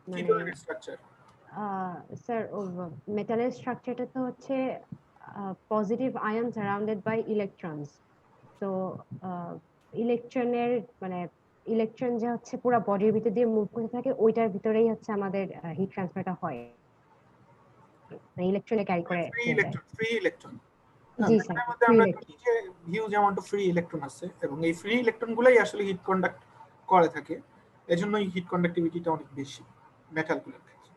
কি মানে ধরনের স্ট্রাকচার? স্যার মেটালের স্ট্রাকচারটা তো হচ্ছে positive ion surrounded by electrons. তো ইলেকট্রনের মানে ইলেকট্রন যে হচ্ছে পুরো বডির ভিতর দিয়ে মুভ করতে থাকে, ওইটার ভিতরেই হচ্ছে আমাদের হিট ট্রান্সফারটা হয়, ইলেকট্রনে ক্যারি করে ফ্রি নিয়ে যায়। Electron, free electron. জি স্যার, মেটালের মধ্যে ফ্রি আমরা ইলেকট্রন। জানি যে huge amount of free electron আছে এবং এই ফ্রি ইলেকট্রনগুলাই আসলে হিট কন্ডাক্ট করে থাকে, এজন্যই হিট কন্ডাক্টিভিটিটা অনেক বেশি মেটালগুলোর ক্ষেত্রে।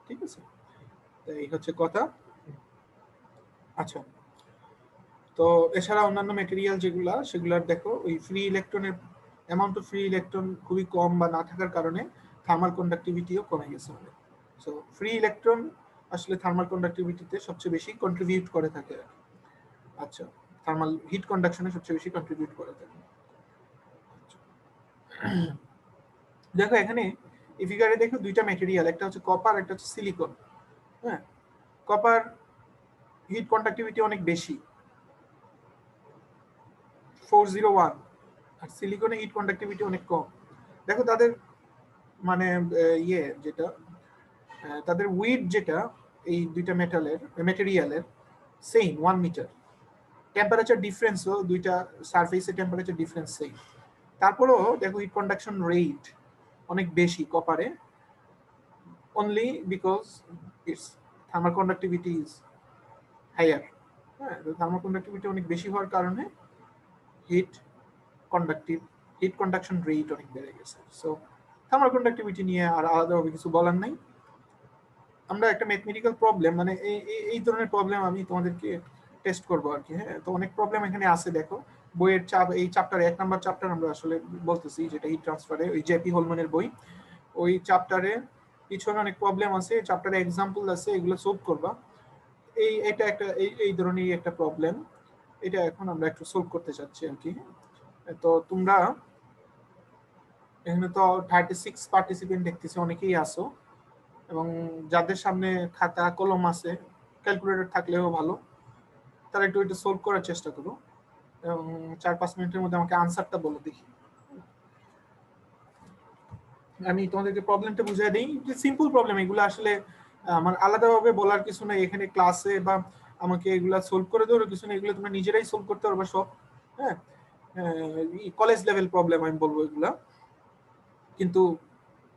ঠিক আছে, তো এই হচ্ছে কথা। আচ্ছা, তো এছাড়া অন্যান্য ম্যাটেরিয়াল যেগুলা, সেগুলার দেখো ওই ফ্রি ইলেকট্রনের অ্যামাউন্ট অফ ফ্রি ইলেকট্রন খুবই কম বা না থাকার কারণে থার্মাল কন্ডাক্টিভিটিও কমে গেছে অনেক। সো ফ্রি ইলেকট্রন আসলে থার্মাল কন্ডাক্টিভিটিতে সবচেয়ে বেশি কন্ট্রিবিউট করে থাকে। আচ্ছা, থার্মাল হিট কন্ডাকশনে সবচেয়ে বেশি কন্ট্রিবিউট করে থাকে। দেখো এখানে এই ফিগারে দেখো দুইটা ম্যাটেরিয়াল, একটা হচ্ছে কপার, একটা হচ্ছে সিলিকন। হ্যাঁ, কপার হিট কন্ডাক্টিভিটি অনেক বেশি, 401, আর সিলিকনে হিট কন্ডাক্টিভিটি অনেক কম। দেখো তাদের মানে ইয়ে যেটা তাদের উইড যেটা, এই দুইটা ম্যাটেরিয়ালের সেম 1 মিটার। টেম্পারেচার ডিফারেন্সও দুইটা সারফেসের টেম্পারেচার ডিফারেন্স সেম। তারপরেও দেখো হিট কন্ডাকশন রেট অনেক বেশি কপারে, only because its thermal conductivity is higher. হ্যাঁ, থার্মাল কন্ডাক্টিভিটি অনেক বেশি হওয়ার কারণে হিট হিট কন্ডাকশন রেট অনেক বেড়ে গেছে। সো থার্মাল কন্ডাক্টিভিটি নিয়ে আর আলাদাভাবে কিছু বলার নাই। আমরা একটা ম্যাথমেটিক্যাল প্রবলেম, মানে এই ধরনের প্রবলেম আমি তোমাদেরকে টেস্ট করবো আর কি। হ্যাঁ, তো অনেক প্রবলেম এখানে আছে। দেখো বইয়ের এই চ্যাপ্টারে 1 নাম্বার চ্যাপ্টার আমরা আসলে বলতেছি, যেটা হিট ট্রান্সফারে, ওই জেপি হোলম্যানের বই। ওই চ্যাপ্টারে পিছনে অনেক প্রবলেম আছে, চ্যাপ্টারে এক্সাম্পল আছে, এগুলো সলভ করবা। এটা একটা এই ধরনের একটা প্রবলেম, এটা এখন আমরা একটু সলভ করতে চাচ্ছি আর কি। তো তোমরা এখানে তো 36 পার্টিসিপেন্ট দেখতেছি, অনেকেই আসো, এবং যাদের সামনে খাতা কলম আছে, ক্যালকুলেটর থাকলেও ভালো, তারা একটু এটা সলভ করার চেষ্টা করো এবং 4-5 মিনিটের মধ্যে আমাকে আনসারটা বলো দেখি। আমি তোমাদেরকে প্রবলেমটা বুঝিয়ে দিই, যে সিম্পল প্রবলেম এগুলো আসলে আমার আলাদাভাবে বলার কিছু নেই এখানে ক্লাসে, বা আমাকে এগুলা সলভ করে দেওয়ার কিছু নেই, এগুলো তোমরা নিজেরাই সলভ করতে পারবে সব। হ্যাঁ, কলেজ লেভেল প্রবলেম আমি বলবো এগুলা, কিন্তু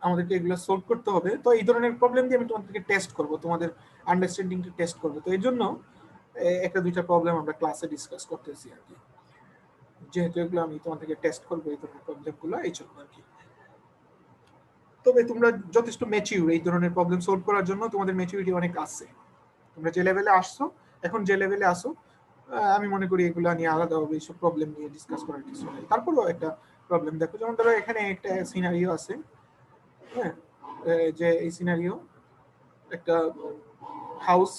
আমাদেরকে এগুলো সলভ করতে হবে। তো এই ধরনের প্রবলেম দিয়ে আমি তোমাদেরকে টেস্ট করব, তোমাদের আন্ডারস্ট্যান্ডিংটা টেস্ট করবো। তো এই জন্য একটা দুইটা প্রবলেম আমরা ক্লাসে ডিসকাস করতেছি আর কি, যেহেতু এগুলো আমি তোমাদেরকে টেস্ট করবো এই ধরনের প্রবলেমগুলো, এই জন্য আর কি। তবে তোমরা যথেষ্ট ম্যাচিউর এই ধরনের প্রবলেম সলভ করার জন্য, তোমাদের ম্যাচিউরিটি অনেক আছে। তোমরা যে লেভেলে আসছো, এখন যে লেভেলে আসো, আমি মনে করি এগুলো নিয়ে আলাদাভাবে এইসব প্রবলেম নিয়ে ডিসকাস করার কিছু নেই। তারপরেও একটা প্রবলেম দেখো, যেমন ধরো এখানে একটা সিনারিও আছে। হ্যাঁ, যে এই সিনারিও একটা হাউস,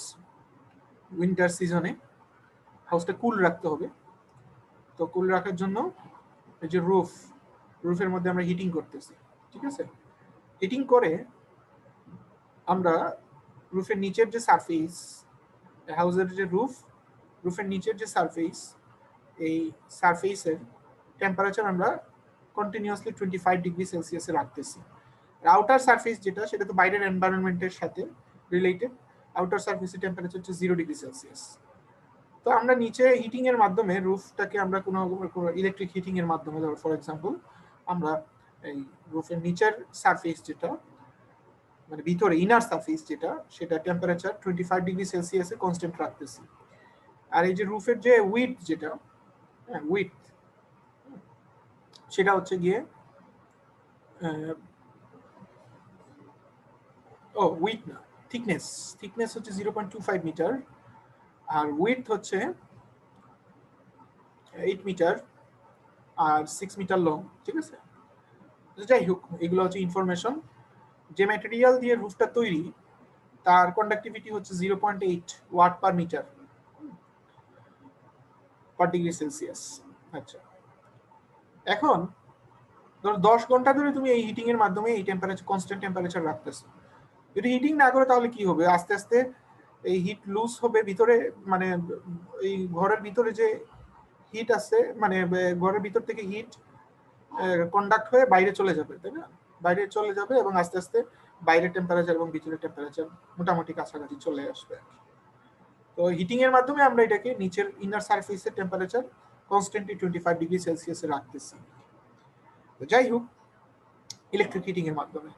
উইন্টার সিজনে হাউসটা কুল রাখতে হবে। তো কুল রাখার জন্য এই যে রুফের মধ্যে আমরা হিটিং করতেছি। ঠিক আছে, হিটিং করে আমরা রুফের নিচের যে সারফেস, হাউসের যে রুফের নিচের যে সারফেস, এই সারফেসের টেম্পারেচার আমরা কন্টিনিউয়াসলি 25°C রাখতেছি। আউটার সারফেস যেটা, সেটা তো বাইরের এনভায়রনমেন্টের সাথে রিলেটেড। আউটার সারফেসের টেম্পারেচার হচ্ছে 0°C। তো আমরা নিচে হিটিং এর মাধ্যমে রুফটাকে আমরা কোনো ইলেকট্রিক হিটিং এর মাধ্যমে, ধরো ফর এক্সাম্পল, আমরা এই রুফের নিচের সারফেস যেটা, মানে ভিতরে ইনার সারফেস যেটা, সেটা টেম্পারেচার 25°C কনস্ট্যান্ট রাখতেছি। আর এই যে রুফের যে উইডথ যেটা, উইডথ, সেটা হচ্ছে গিয়ে উইডথ না, থিকনেস। থিকনেস হচ্ছে 0.25 মিটার, আর উইডথ হচ্ছে 8 মিটার, আর 6 মিটার লং। ঠিক আছে, যাই হোক, এগুলো হচ্ছে ইনফরমেশন। যে ম্যাটেরিয়াল দিয়ে রুফটা তৈরি, তার কন্ডাক্টিভিটি হচ্ছে 0.8 watt per metre per degree Celsius. আচ্ছা, এখন ধরো 10 ঘন্টা ধরে তুমি এই হিটিং এর মাধ্যমে এই টেম্পারেচার, কনস্ট্যান্ট টেম্পারেচার রাখতেছো। যদি হিটিং না করো তাহলে কি হবে? আস্তে আস্তে এই হিট লুজ হবে ভিতরে, মানে এই ঘরের ভিতরে যে হিট আছে, মানে ঘরের ভিতর থেকে হিট কন্ডাক্ট হয়ে বাইরে চলে যাবে, তাই না? বাইরে চলে যাবে এবং আস্তে আস্তে বাইরের টেম্পারেচার এবং ভিতরের টেম্পারেচার মোটামুটি কাছাকাছি চলে আসবে। তো হিটিং এর মাধ্যমে আমরা এটাকে নিচের ইনার সারফেসের টেম্পারেচার কনস্ট্যান্টলি 25 ডিগ্রি সেলসিয়াসে রাখতেছি। তো যাই হোক, ইলেকট্রিক হিটিং এর মাধ্যমে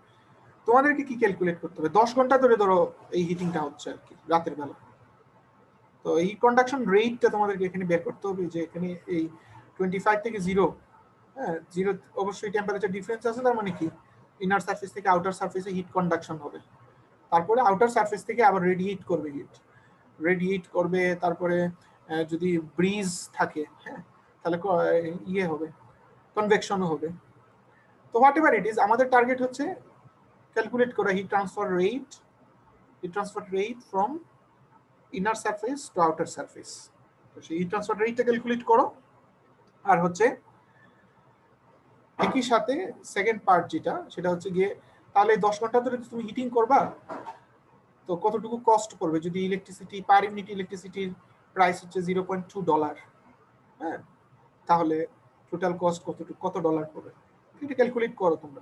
তোমাদেরকে কি ক্যালকুলেট করতে হবে, 10 ঘন্টা ধরে ধরো এই হিটিংটা হচ্ছে আর কি রাতের বেলা। তো এই কন্ডাকশন রেটটা তোমাদেরকে এখানে বের করতে হবে, যে এখানে এই 25 থেকে 0, হ্যাঁ 0 অবশ্যই টেম্পারেচার ডিফারেন্স আছে, তার মানে কি ইনার সারফেস থেকে আউটার সারফেসে হিট কন্ডাকশন হবে, তারপরে আউটার সারফেস থেকে আবার রেডিয়েট করবে, তারপরে যদি ব্রিজ থাকে, হ্যাঁ তাহলে ইয়ে হবে, কনভেকশনও হবে। তো হোয়াট এভার ইট ইজ, আমাদের টার্গেট হচ্ছে ক্যালকুলেট করা hit transfer rate from inner surface two outer surface. তো সেই হিট ট্রান্সফার রেটটা ক্যালকুলেট করো, আর হচ্ছে একই সাথে সেকেন্ড পার্ট যেটা, সেটা হচ্ছে গিয়ে তাহলে 10 ঘন্টা ধরে তুমি হিটিং করবা, তো কতটুকু কস্ট পড়বে যদি ইলেকট্রিসিটি পার ইউনিট ইলেকট্রিসিটির প্রাইস হচ্ছে $0.2, হ্যাঁ তাহলে টোটাল কস্ট কত ডলার পড়বে এটা ক্যালকুলেট করো তোমরা।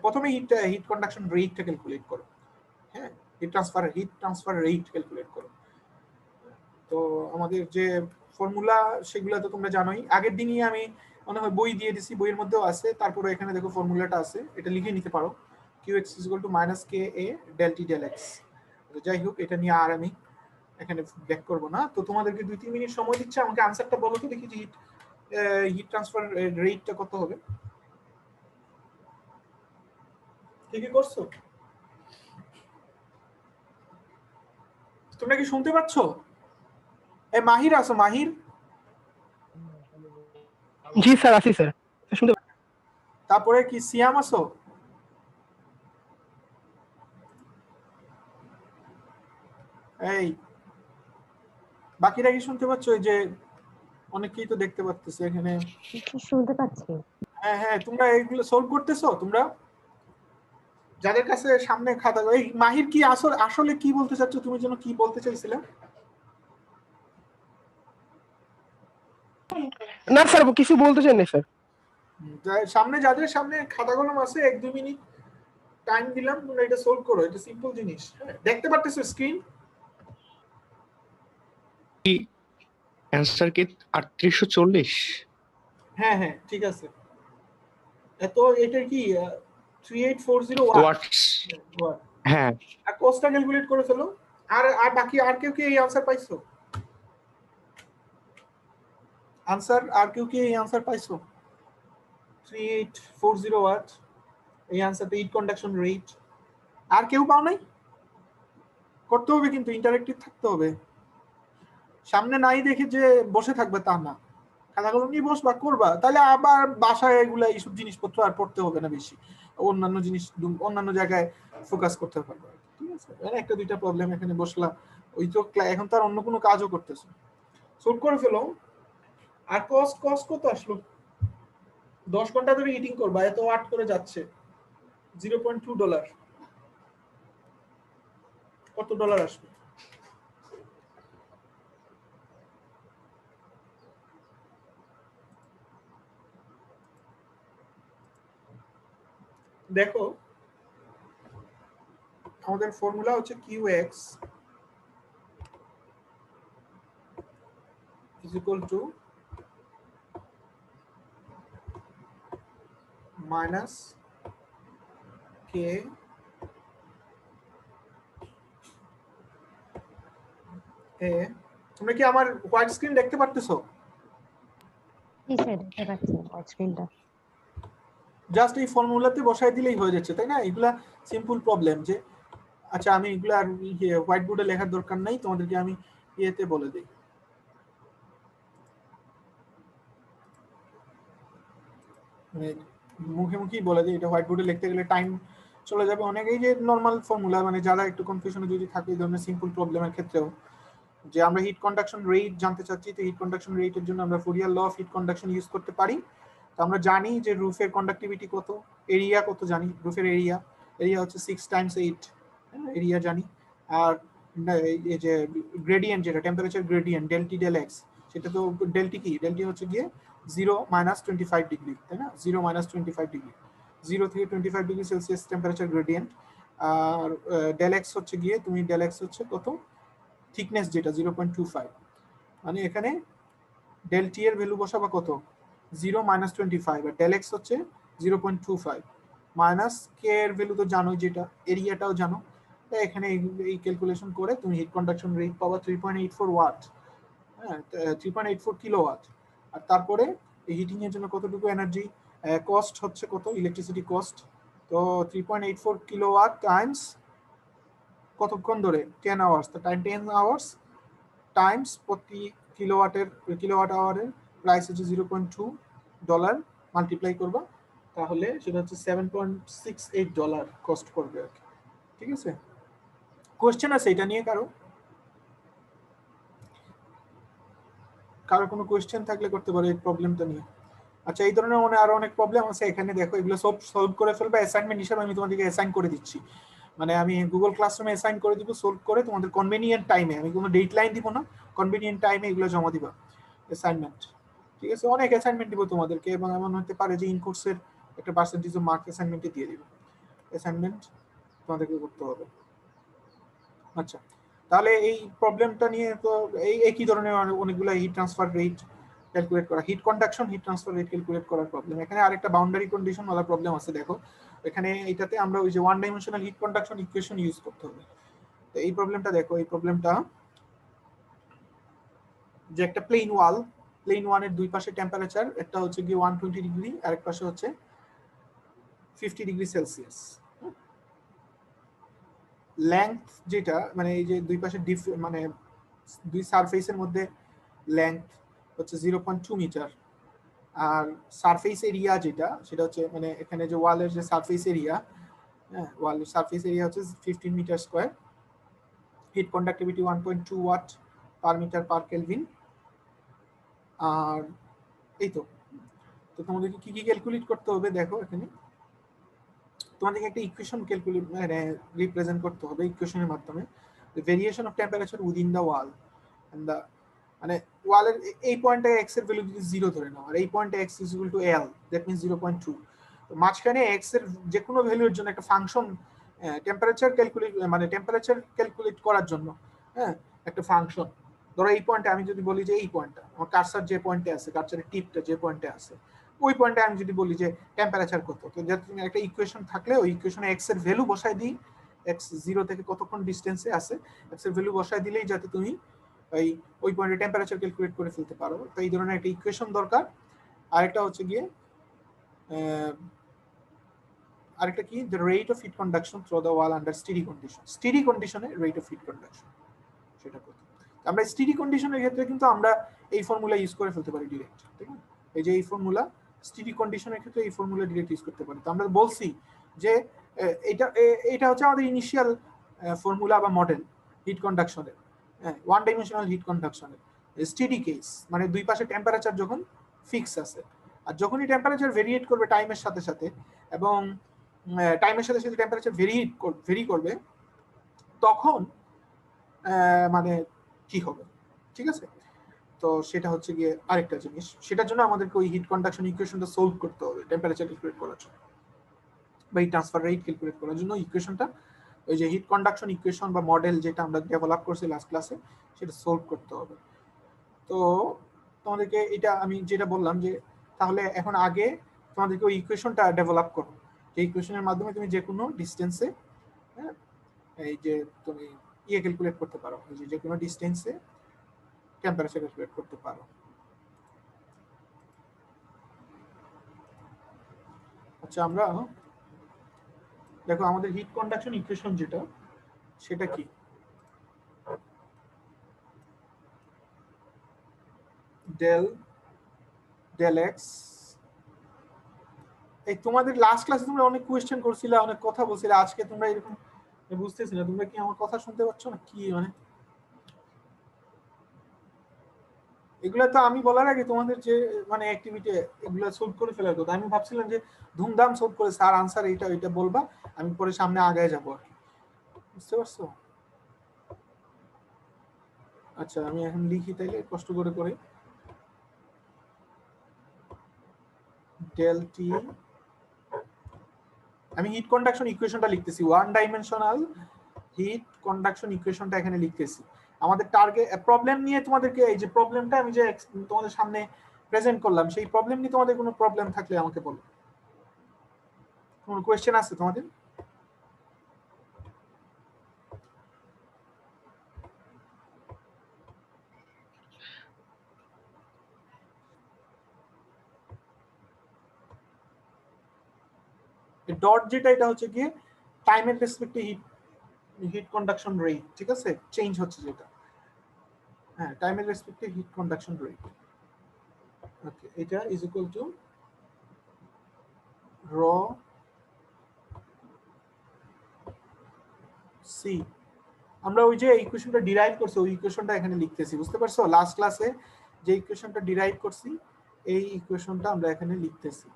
প্রথমে হিট কন্ডাকশন রেটটা ক্যালকুলেট করো, হ্যাঁ হিট ট্রান্সফার রেট ক্যালকুলেট করো। তো আমাদের যে ফর্মুলা সেগুলো তো তোমরা জানোই, আগের দিনই আমি মনে হয় বই দিয়ে দিছি, বইয়ের মধ্যেও আছে, তারপরে এখানে দেখো ফর্মুলাটা আছে, এটা লিখে নিতে পারো, Qx = -KA ∆T ∆x। যাই হোক, এটা নিয়ে আর আমি এখানে ব্যাক করব না। তো তোমাদেরকে 2-3 মিনিট সময় দিচ্ছি, আমাকে আনসারটা বলো তো দেখি যে হিট ট্রান্সফার রেটটা কত হবে। ঠিক করছো? তোমরা কি শুনতে পাচ্ছ? মাহির আছো? মাহির? জি স্যার, আছি স্যার, শুনতে। তারপরে কি সিয়াম আছো? এই বাকিরা কি শুনতে পাচ্ছ? এই যে অনেকেই তো দেখতে পাচ্তেছে এখানে। শুনতে পাচ্ছি। হ্যাঁ হ্যাঁ, তোমরা এইগুলো সলভ করতেছো? তোমরা যাদের কাছে সামনে খাতা, এই মাহির কি আসলে কি বলতে চাচ্ছ তুমি, যেন কি বলতে চাইছিলে? না স্যার, কিছু বলতে চাই না স্যার। সামনে যাদের সামনে খাতা কলম আছে 1-2 মিনিট টাইম দিলাম, তোমরা এটা সলভ করো, এটা সিম্পল জিনিস। দেখতে পারতেছো স্ক্রিন? অ্যানসার কি 3840? হ্যাঁ হ্যাঁ ঠিক আছে। এত এটা কি 3840 ওয়াটস? হ্যাঁ। আর কস্টটা ক্যালকুলেট করে ফেলো। আর বাকি আর কেউ কি এই আনসার পাইছো? আর কেউ কি এই আনসার পাইছো? 3840 ওয়াট, এই আনসারটা হিট কন্ডাকশন রেট। আর কেউ পাও নাই? করতে হবে কিন্তু, ইন্টারেক্টিভ থাকতে হবে। সামনে নাই দেখে যে বসে থাকবে তা না, খাতা কলম নিয়ে বসবা, করবা, তাহলে আবার বাসায় এগুলা এইসব জিনিসপত্র আর পড়তে হবে না বেশি, অন্যান্য জায়গায় ফোকাস করতে পারবে। ঠিক আছে, একটা দুইটা প্রবলেম এখানে বসলা, ওই তো এখন তো আর অন্য কোনো কাজও করতেছো, সলভ করে ফেলো। আর কস্ট কত আসলো? 10 ঘন্টা ধরে হিটিং করবা, এত ওয়াট করে যাচ্ছে, $0.2। কত ডলার আসবে? দেখো, আমাদের ফর্মুলা হচ্ছে Qx is equal to minus K A। তোমরা কি আমার হোয়াইট স্ক্রিন দেখতে পারতেছো? জি স্যার, দেখতে পাচ্ছি হোয়াইট স্ক্রিনটা। জাস্ট এই ফর্মুলাতে বসাই দিলেই হয়ে যাচ্ছে, তাই না? এগুলা সিম্পল প্রবলেম। যে আচ্ছা, আমি এগুলা আর হোয়াইট বোর্ডে লেখার দরকার নাই, তোমাদেরকে আমি ইয়েতে বলে দিই। মুখে মুখেই বলে দিই, এটা হোয়াইট বোর্ডে লিখতে গেলে টাইম চলে যাবে অনেক। এই যে নর্মাল ফর্মুলা, মানে যারা একটু কনফিউশনে যদি থাকে এই ধরনের সিম্পল প্রবলেমের ক্ষেত্রেও, যে আমরা হিট কন্ডাকশন রেট জানতে চাচ্ছি, তো হিট কন্ডাকশন রেটের জন্য আমরা Fourier law of heat conduction use করতে পারি। তো আমরা জানি যে রুফের কন্ডাক্টিভিটি কত, এরিয়া কত জানি, রুফের এরিয়া হচ্ছে 6 × 8 এরিয়া জানি। আর এই যে গ্রেডিয়েন্ট, যেটা টেম্পারেচার গ্রেডিয়েন্ট ∆T ∆x, সেটা তো ∆T কি, ∆T হচ্ছে গিয়ে 0 - 25 ডিগ্রি, তাই না? 0 - 25 ডিগ্রি, 0 থেকে 25 ডিগ্রি সেলসিয়াস টেম্পারেচার গ্রেডিয়েন্ট। আর ডেল এক্স হচ্ছে গিয়ে তুমি ডেল এক্স হচ্ছে কত থিকনেস যেটা 0.25, মানে এখানে ডেল টি এর ভ্যালু বসাবা কত 0 - 25 আর ডেল এক্স হচ্ছে 0.25 মাইনাস কে এর ভ্যালু তো জানো যেটা এরিয়াটাও জানো, তো এখানে এই ক্যালকুলেশন করে তুমি হিট কন্ডাকশন রেট পাবা 3.84 ওয়াট, হ্যাঁ 3.84 কিলোওয়াট। আর তারপরে এই হিটিং এর জন্য কতটুকু এনার্জি কস্ট হচ্ছে কত ইলেকট্রিসিটি কস্ট, তো 3.84 কিলোওয়াট টাইমস কতক্ষণ ধরে 10 আওয়ার্স, তো টাইম 10 আওয়ার্স টাইমস প্রতি কিলোওয়াট আওয়ারের প্রাইস হচ্ছে $0.2 মাল্টিপ্লাই করবা, তাহলে সেটা হচ্ছে $7.68 কস্ট করবে আর কি। ঠিক আছে, কোশ্চেন আছে এটা নিয়ে কারো কোনো কোশ্চেন থাকলে করতে পারো এই প্রবলেমটা নিয়ে। আচ্ছা, এই ধরনের আরো অনেক প্রবলেম আছে এখানে, দেখো এগুলো সব সলভ করে ফেলবে অ্যাসাইনমেন্ট হিসেবে, আমি তোমাদেরকে অ্যাসাইন করে দিচ্ছি, মানে আমি গুগল ক্লাসরুমে অ্যাসাইন করে দিব, সলভ করে তোমাদের কনভেনিয়েন্ট টাইমে, আমি কোনো ডেডলাইন দিব না, কনভেনিয়েন্ট টাইমে এগুলো জমা দিবা অ্যাসাইনমেন্ট। ঠিক আছে, অনেক অ্যাসাইনমেন্ট দিব তোমাদেরকে, এবং এমন হতে পারে যে ইন কোর্সের একটা পার্সেন্টেজ অফ মার্ক অ্যাসাইনমেন্টে দিয়ে দিব, অ্যাসাইনমেন্ট তোমাদেরকে করতে হবে। আচ্ছা, তাহলে এই প্রবলেমটা নিয়ে তো এই একই ধরনের অনেকগুলো হিট ট্রান্সফার রেট ক্যালকুলেট করা, heat conduction heat transfer rate calculate করার প্রবলেম। এখানে আরেকটা বাউন্ডারি কন্ডিশন ওয়ালা প্রবলেম আছে, দেখো এখানে এটাতে আমরা ওই যে one dimensional heat conduction equation use করতে হবে। তো এই প্রবলেমটা দেখো, এই প্রবলেমটা যে একটা প্লেন ওয়ানের দুই পাশে টেম্পারেচার, একটা হচ্ছে গিয়ে 120 ডিগ্রি আর এক পাশে হচ্ছে 50 ডিগ্রি সেলসিয়াস। লেংথ যেটা মানে এই যে দুই পাশে মানে দুই সারফেসের মধ্যে লেংথ হচ্ছে 0.2 মিটার, আর সারফেস এরিয়া যেটা সেটা হচ্ছে মানে এখানে যে ওয়ালের যে সারফেস এরিয়া, হ্যাঁ ওয়ালের সারফেস এরিয়া হচ্ছে 15 metre square, heat conductivity 1.2 watt per metre per kelvin. আর এই তো তোমাদেরকে কি কি ক্যালকুলেট করতে হবে, দেখো এখানে তোমাদেরকে একটা ইকুয়েশন ক্যালকুলেট মানে রিপ্রেজেন্ট করতে হবে ইকুয়েশনের মাধ্যমে, variation of temperature within the wall and the, মানে ওয়ালের এই পয়েন্টে এক্স এর ভ্যালু যদি 0 ধরে নাও আর এই পয়েন্টে x = l, দ্যাট মিন্স 0.2, তো মাঝখানে x এর যে কোনো ভ্যালুর জন্য একটা ফাংশন টেম্পারেচার ক্যালকুলেট করার জন্য, হ্যাঁ একটা ফাংশন, ধরো এই পয়েন্টে আমি যদি বলি যে এই পয়েন্টটা আমার কার্সার যে পয়েন্টে আছে, কার্সারের টিপটা যে পয়েন্টে আছে ওই পয়েন্টে আমি যদি বলি যে টেম্পারেচার কত, তো যাতে তুমি একটা ইকুয়েশন থাকলে ওই ইকুয়েশনে x এর ভ্যালু বসায় দিই, x 0 থেকে কতক্ষণ ডিসটেন্সে আছে x এর ভ্যালু বসায় দিলেই যাতে তুমি ওই পয়েন্টে টেম্পারেচার ক্যালকুলেট করে ফেলতে পারো। তো এই ধরনের একটা ইকুয়েশন দরকার। আরেকটা হচ্ছে গিয়ে আরেকটা কি, the rate of heat conduction through the wall under steady কন্ডিশনে রেট অফ হিট কন্ডাকশন সেটা কত। আমরা স্টেডি কন্ডিশনের ক্ষেত্রে কিন্তু আমরা এই ফর্মুলা ইউজ করে ফেলতে পারি ডিরেক্ট, ঠিক আছে, এই যে এই ফর্মুলা স্টেডি কন্ডিশনের ক্ষেত্রে এই ফর্মুলা ডিরেক্ট ইউজ করতে পারি। তো আমরা বলছি যে এটা হচ্ছে আমাদের ইনিশিয়াল ফর্মুলা বা মডেল হিট কন্ডাকশনের, ওয়ান ডাইমেনশনাল হিট কন্ডাকশনের স্টেডি কেস, মানে দুই পাশে টেম্পারেচার যখন ফিক্স আছে, আর যখনই টেম্পারেচার ভেরিয়েট করবে টাইমের সাথে সাথে, এবং টাইমের সাথে সাথে টেম্পারেচার ভেরি করবে, তখন মানে কি হবে, ঠিক আছে। তো সেটা হচ্ছে গিয়ে আরেকটা জিনিস, সেটার জন্য আমাদেরকে ওই হিট কন্ডাকশন ইকুয়েশনটা সলভ করতে হবে টেম্পারেচার ক্যালকুলেট করার জন্য বা এই ট্রান্সফার রেট ক্যালকুলেট করার জন্য ইকুয়েশনটা, ওই যে হিট কন্ডাকশন ইকুয়েশন বা মডেল যেটা আমরা ডেভেলপ করছি লাস্ট ক্লাসে সেটা সলভ করতে হবে। তো তোমাদেরকে এটা আমি যেটা বললাম যে তাহলে এখন আগে তোমাদেরকে ওই ইকুয়েশনটা ডেভেলপ করো, যে ইকুয়েশনের মাধ্যমে তুমি যে কোনো ডিস্টেন্সে, হ্যাঁ এই যে তুমি ক্যালকুলেট করতে পারো, এই যে কোনো ডিস্টেন্সে টেম্পারেচার ক্যালকুলেট করতে পারো। আচ্ছা, আমরা দেখো আমাদের হিট কন্ডাকশন ইকুয়েশন যেটা সেটা কি, ডেল এক্স, এই তোমাদের লাস্ট ক্লাসে তোমরা অনেক কোয়েশ্চেন করছিলে, অনেক কথা বলছিলে, আজকে তোমরা এরকম বুঝতেছি না, তোমরা কি আমার কথা শুনতে পাচ্ছ না কি, মানে এগুলা তো আমি বলার আগে তোমাদের যে মানে অ্যাক্টিভিটি এগুলা সলভ করে ফেলার কথা, আমি ভাবছিলাম যে ধুমধাম সলভ করে স্যার আনসার এটা বলবা, আমি পরে সামনে আগায় যাবো আর কি, বুঝতে পারছো। আচ্ছা, আমি এখন লিখি তাইলে কষ্ট করে ডেল টি আমি হিট কন্ডাকশন ইকুয়েশনটা লিখতেছি, ওয়ান ডাইমেনশনাল হিট কন্ডাকশন ইকুয়েশনটা এখানে লিখতেছি। আমাদের টার্গেট প্রবলেম নিয়ে তোমাদেরকে, এই যে প্রবলেমটা আমি যে তোমাদের সামনে প্রেজেন্ট করলাম, সেই প্রবলেম নিয়ে তোমাদের কোনো প্রবলেম থাকলে আমাকে বলো। কোনো কোয়েশ্চেন আছে তোমাদের? ডট যেটা, এটা হচ্ছে গিয়ে টাইমের রেসপেক্টে হিট কন্ডাকশন রেট, ঠিক আছে, চেঞ্জ হচ্ছে যেটা, হ্যাঁ, টাইমের রেসপেক্টে হিট কন্ডাকশন রেট। ওকে, এটা ইজ ইকুয়াল টু র সি। আমরা ওই যে ইকুয়েশনটা ডিরাইভ করছি, ওই ইকুয়েশনটা এখানে লিখতেছি, বুঝতে পারছো? লাস্ট ক্লাসে যে ইকুয়েশনটা ডিরাইভ করছি, এই ইকুয়েশনটা আমরা এখানে লিখতেছি।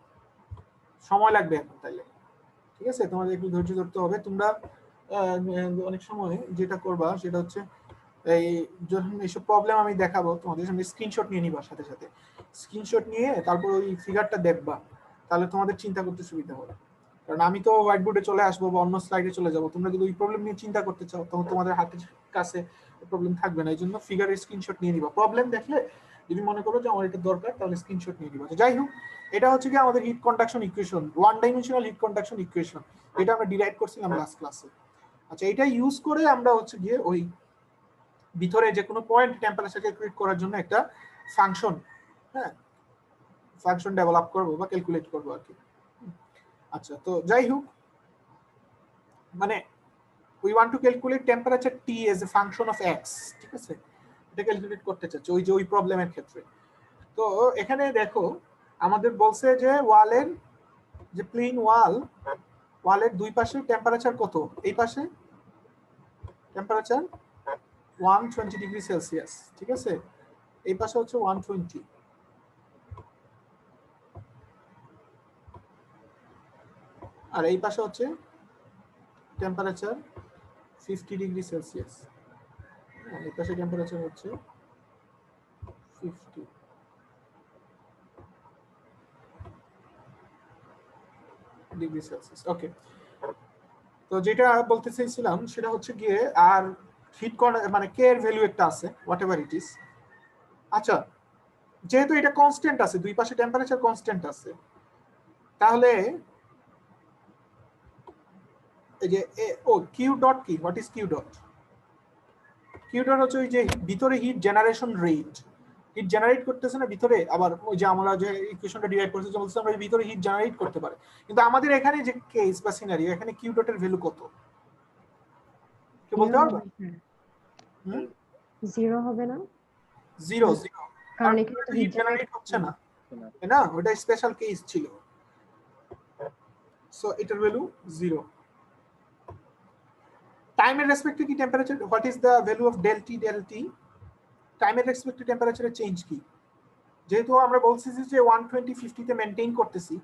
সময় লাগবে এখন তাইলে, ঠিক আছে, তোমাদের একটু ধৈর্য ধরতে হবে। তোমরা অনেক সময় যেটা করবা সেটা হচ্ছে, এই যখন এইসব প্রবলেম আমি দেখাবো তোমাদের সামনে, স্ক্রিনশট নিয়ে নিবা, সাথে সাথে স্ক্রিনশট নিয়ে তারপর ওই ফিগারটা দেখবা, তাহলে তোমাদের চিন্তা করতে সুবিধা হবে। কারণ আমি তো হোয়াইট বোর্ডে চলে আসবো বা অন্য স্লাইডে চলে যাবো, তোমরা যদি ওই প্রবলেম নিয়ে চিন্তা করতে চাও তখন তোমাদের হাতের কাছে প্রবলেম থাকবে না। এই জন্য ফিগারের স্ক্রিনশট নিয়ে নিবা। প্রবলেম দেখলে যদি মনে করো যে আমার এটা দরকার, তাহলে স্ক্রিনশট নিয়ে নিবা। যাই হোক, এটা হচ্ছে কি আমাদের heat conduction equation, one dimensional heat conduction equation, এটা আমরা ডিরাইভ করছিলাম লাস্ট ক্লাসে। আচ্ছা, এটা ইউজ করে আমরা হচ্ছে গিয়ে ওই ভিতরে যে কোনো পয়েন্ট টেম্পারেচার ক্যালকুলেট করার জন্য একটা ফাংশন, হ্যাঁ, ফাংশন ডেভেলপ করব বা ক্যালকুলেট করব আর কি। আচ্ছা, তো যাই হোক, মানে we want to calculate temperature T as a function of x, ঠিক আছে, এটা ক্যালকুলেট করতে চাচ্ছি ওই যে ওই প্রবলেমের ক্ষেত্রে। তো এখানে দেখো আমাদের বলছে যে ওয়ালের যে প্লেন ওয়ালের দুই পাশে টেম্পারেচার কত, এই পাশে টেম্পারেচার 120 ডিগ্রি সেলসিয়াস, ঠিক আছে, এই পাশে হচ্ছে 120, আর এই পাশে হচ্ছে টেম্পারেচার 50 ডিগ্রি সেলসিয়াস, এই পাশে টেম্পারেচার হচ্ছে 50 ডিগ্রি সেলসিয়াস। ওকে, তো যেটা বলতে চাইছিলাম সেটা হচ্ছে গিয়ে, আর হিট মানে কে এর ভ্যালু একটা আছে, হোয়াট এভার ইট ইজ। আচ্ছা, যেহেতু এটা কনস্ট্যান্ট আছে, দুই পাশে টেম্পারেচার কনস্ট্যান্ট আছে, তাহলে এই যে ও কিউ ডট কি, what is q dot? Q dot হচ্ছে ওই যে ভিতরে heat generation rate, heat generate করতেছে না ভিতরে, আবার ওই যে আমরা যে ইকুয়েশনটা ডিরাইভ করছি যে বলছিলাম আমরা ভিতরে হিট জেনারেট করতে পারে, কিন্তু আমাদের এখানে যে কেস বা সিনারিও, এখানে কিউ ডট এর ভ্যালু কত কি বলতে পারবে? জিরো হবে না? জিরো, কারণ কারণ এখানে হিট জেনারেট হচ্ছে না, তাই না? ওটা স্পেশাল কেস ছিল, সো এটার ভ্যালু জিরো। টাইমের রেসপেক্টে কি temperature, what is the value of del t? টাইমের রেসপেক্টে টেম্পারেচারের চেঞ্জ কি? যেহেতু আমরা বলছি যে 120 50 তে মেইনটেইন করতেছি,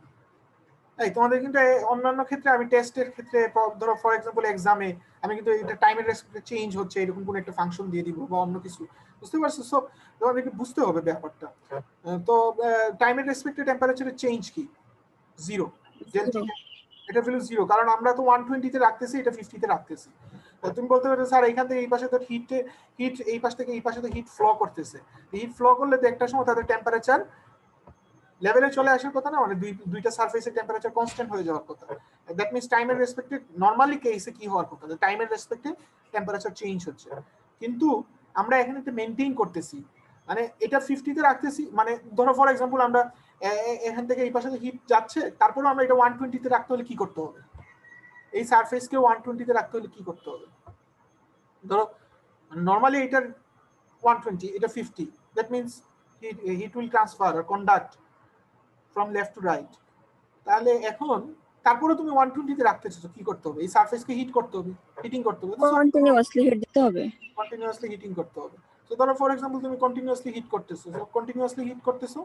এই তোমাদের কিন্তু অন্যান্য ক্ষেত্রে, আমি টেস্টের ক্ষেত্রে ধরো ফর এক্সাম্পল এক্সামে আমি কিন্তু এটা টাইমের রেসপেক্টে চেঞ্জ হচ্ছে এরকম কোন একটা ফাংশন দিয়ে দিব বা অন্য কিছু, বুঝতে পারছো? সো তোমাদেরকে বুঝতে হবে ব্যাপারটা। তো টাইমের রেসপেক্টে টেম্পারেচারের চেঞ্জ কি? জিরো। এটা ভ্যালু জিরো, কারণ আমরা তো 120 তে রাখতেছি, এটা 50 তে রাখতেছি। তুমি বলতে পারো স্যার এইখান থেকে এই পাশে তো হিট এই পাশ থেকে এই পাশে তো হিট ফ্লো করতেছে, হিট ফ্লো করলে তো একটা সময় তাদের টেম্পারেচার লেভেলে চলে আসার কথা না, মানে দুইটা সারফেসের টেম্পারেচার কনস্ট্যান্ট হয়ে যাওয়ার কথা। দ্যাট মিন্স টাইমের রেসপেক্টে নরমালি কেসে কি হওয়ার কথা, টাইমের রেসপেক্টে টেম্পারেচার চেঞ্জ হচ্ছে, কিন্তু আমরা এখানে তো মেইনটেইন করতেছি, মানে এটা 50 তে রাখতেছি, মানে ধরো ফর এক্সাম্পল আমরা এখান থেকে এই পাশে হিট যাচ্ছে, তারপরে আমরা এটা 120 তে রাখতে হলে কি করতে হবে? এই সারফেসকে 120 তে রাখতে হলে কি করতে হবে? ধরো নরমালি এটার 120, এটা 50, that means heat will transfer or conduct from left to right. তাহলে এখন তারপরে তুমি 120 তে রাখতে চাইছো, কি করতে হবে? এই সারফেসকে হিট করতে হবে, হিটিং করতে হবে, কন্টিনিউয়াসলি হিট দিতে হবে, কন্টিনিউয়াসলি হিটিং করতে হবে। তো ধরো ফর এক্সাম্পল তুমি কন্টিনিউয়াসলি হিট করতেছো, কন্টিনিউয়াসলি হিট করতেছো,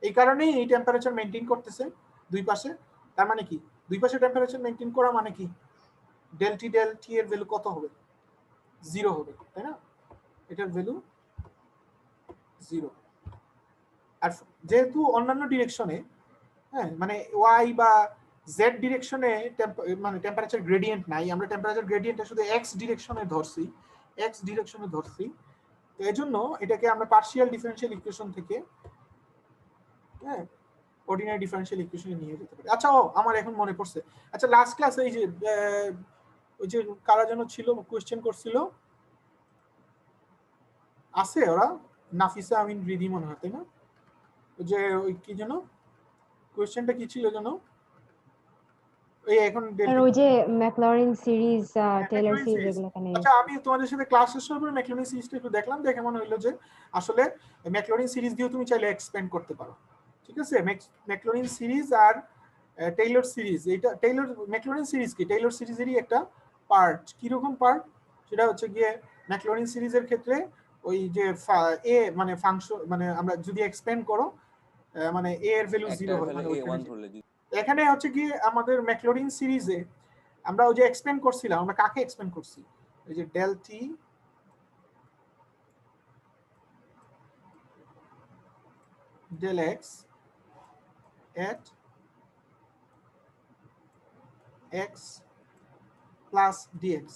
এই কারণেই এই টেম্পারেচার মেইনটেইন করতেছে দুই পাশে। তার মানে কি, দুই পাশে টেম্পারেচার মেইনটেইন করা মানে কি, ডেল টি এর ভ্যালু কত হবে? জিরো হবে, তাই না? এটার ভ্যালু জিরো। আর যেহেতু অন্যান্য ডিরেকশনে, হ্যাঁ, মানে ওয়াই বা জেড ডিরেকশনে মানে টেম্পারেচার গ্রেডিয়েন্ট নাই, আমরা টেম্পারেচার গ্রেডিয়েন্টটা শুধু এক্স ডিরেকশনে ধরছি, এক্স ডিরেকশনে ধরছি। তো এজন্য এটাকে আমরা পার্শিয়াল ডিফারেনশিয়াল ইকুয়েশন থেকে হ্যাঁ অর্ডিনারি ডিফারেনশিয়াল ইকুয়েশনে নিয়ে যেতে পারি। আচ্ছা, ও আমার এখন মনে পড়ছে, আচ্ছা লাস্ট ক্লাসে এই যে ওই যে কারা যেন ছিল কোয়েশ্চেন করছিল, আছে ওরা, নাফিসা আমিন রিদি মনে হয়, তাই না? ওই যে ওই কি যেন কোয়েশ্চেনটা কি ছিল যেন, এই এখন আর ওই যে ম্যাকলরিন সিরিজ, টেইলর সিরিজ এগুলো কেন? আচ্ছা, আমি তোমাদের সাথে ক্লাস শেষ হওয়ার পরে ম্যাকলরিন সিরিজটা একটু দেখলাম, দেখে মনে হলো যে আসলে ম্যাকলরিন সিরিজ দিয়েও তুমি চাইলে এক্সপ্যান্ড করতে পারো। ঠিক আছে, ম্যাকলরিন সিরিজ আর টেইলর সিরিজ, এইটা টেইলর ম্যাকলরিন সিরিজ কি টেইলর সিরিজেরই একটা পার্ট। কিরকম পার্ট? সেটা হচ্ছে গিয়ে ম্যাকলরিন সিরিজের ক্ষেত্রে ওই যে এ মানে ফাংশন, মানে আমরা যদি এক্সপ্যান্ড করো মানে এ এর ভ্যালু 0 হয়, মানে এখানে হচ্ছে কি আমাদের ম্যাকলরিন সিরিজে আমরা ওই যে এক্সপ্যান্ড করছিলাম, আমরা কাকে এক্সপ্যান্ড করছি? এই যে ডেল টি ডেল এক্স এট এক্স প্লাস ডিএক্স।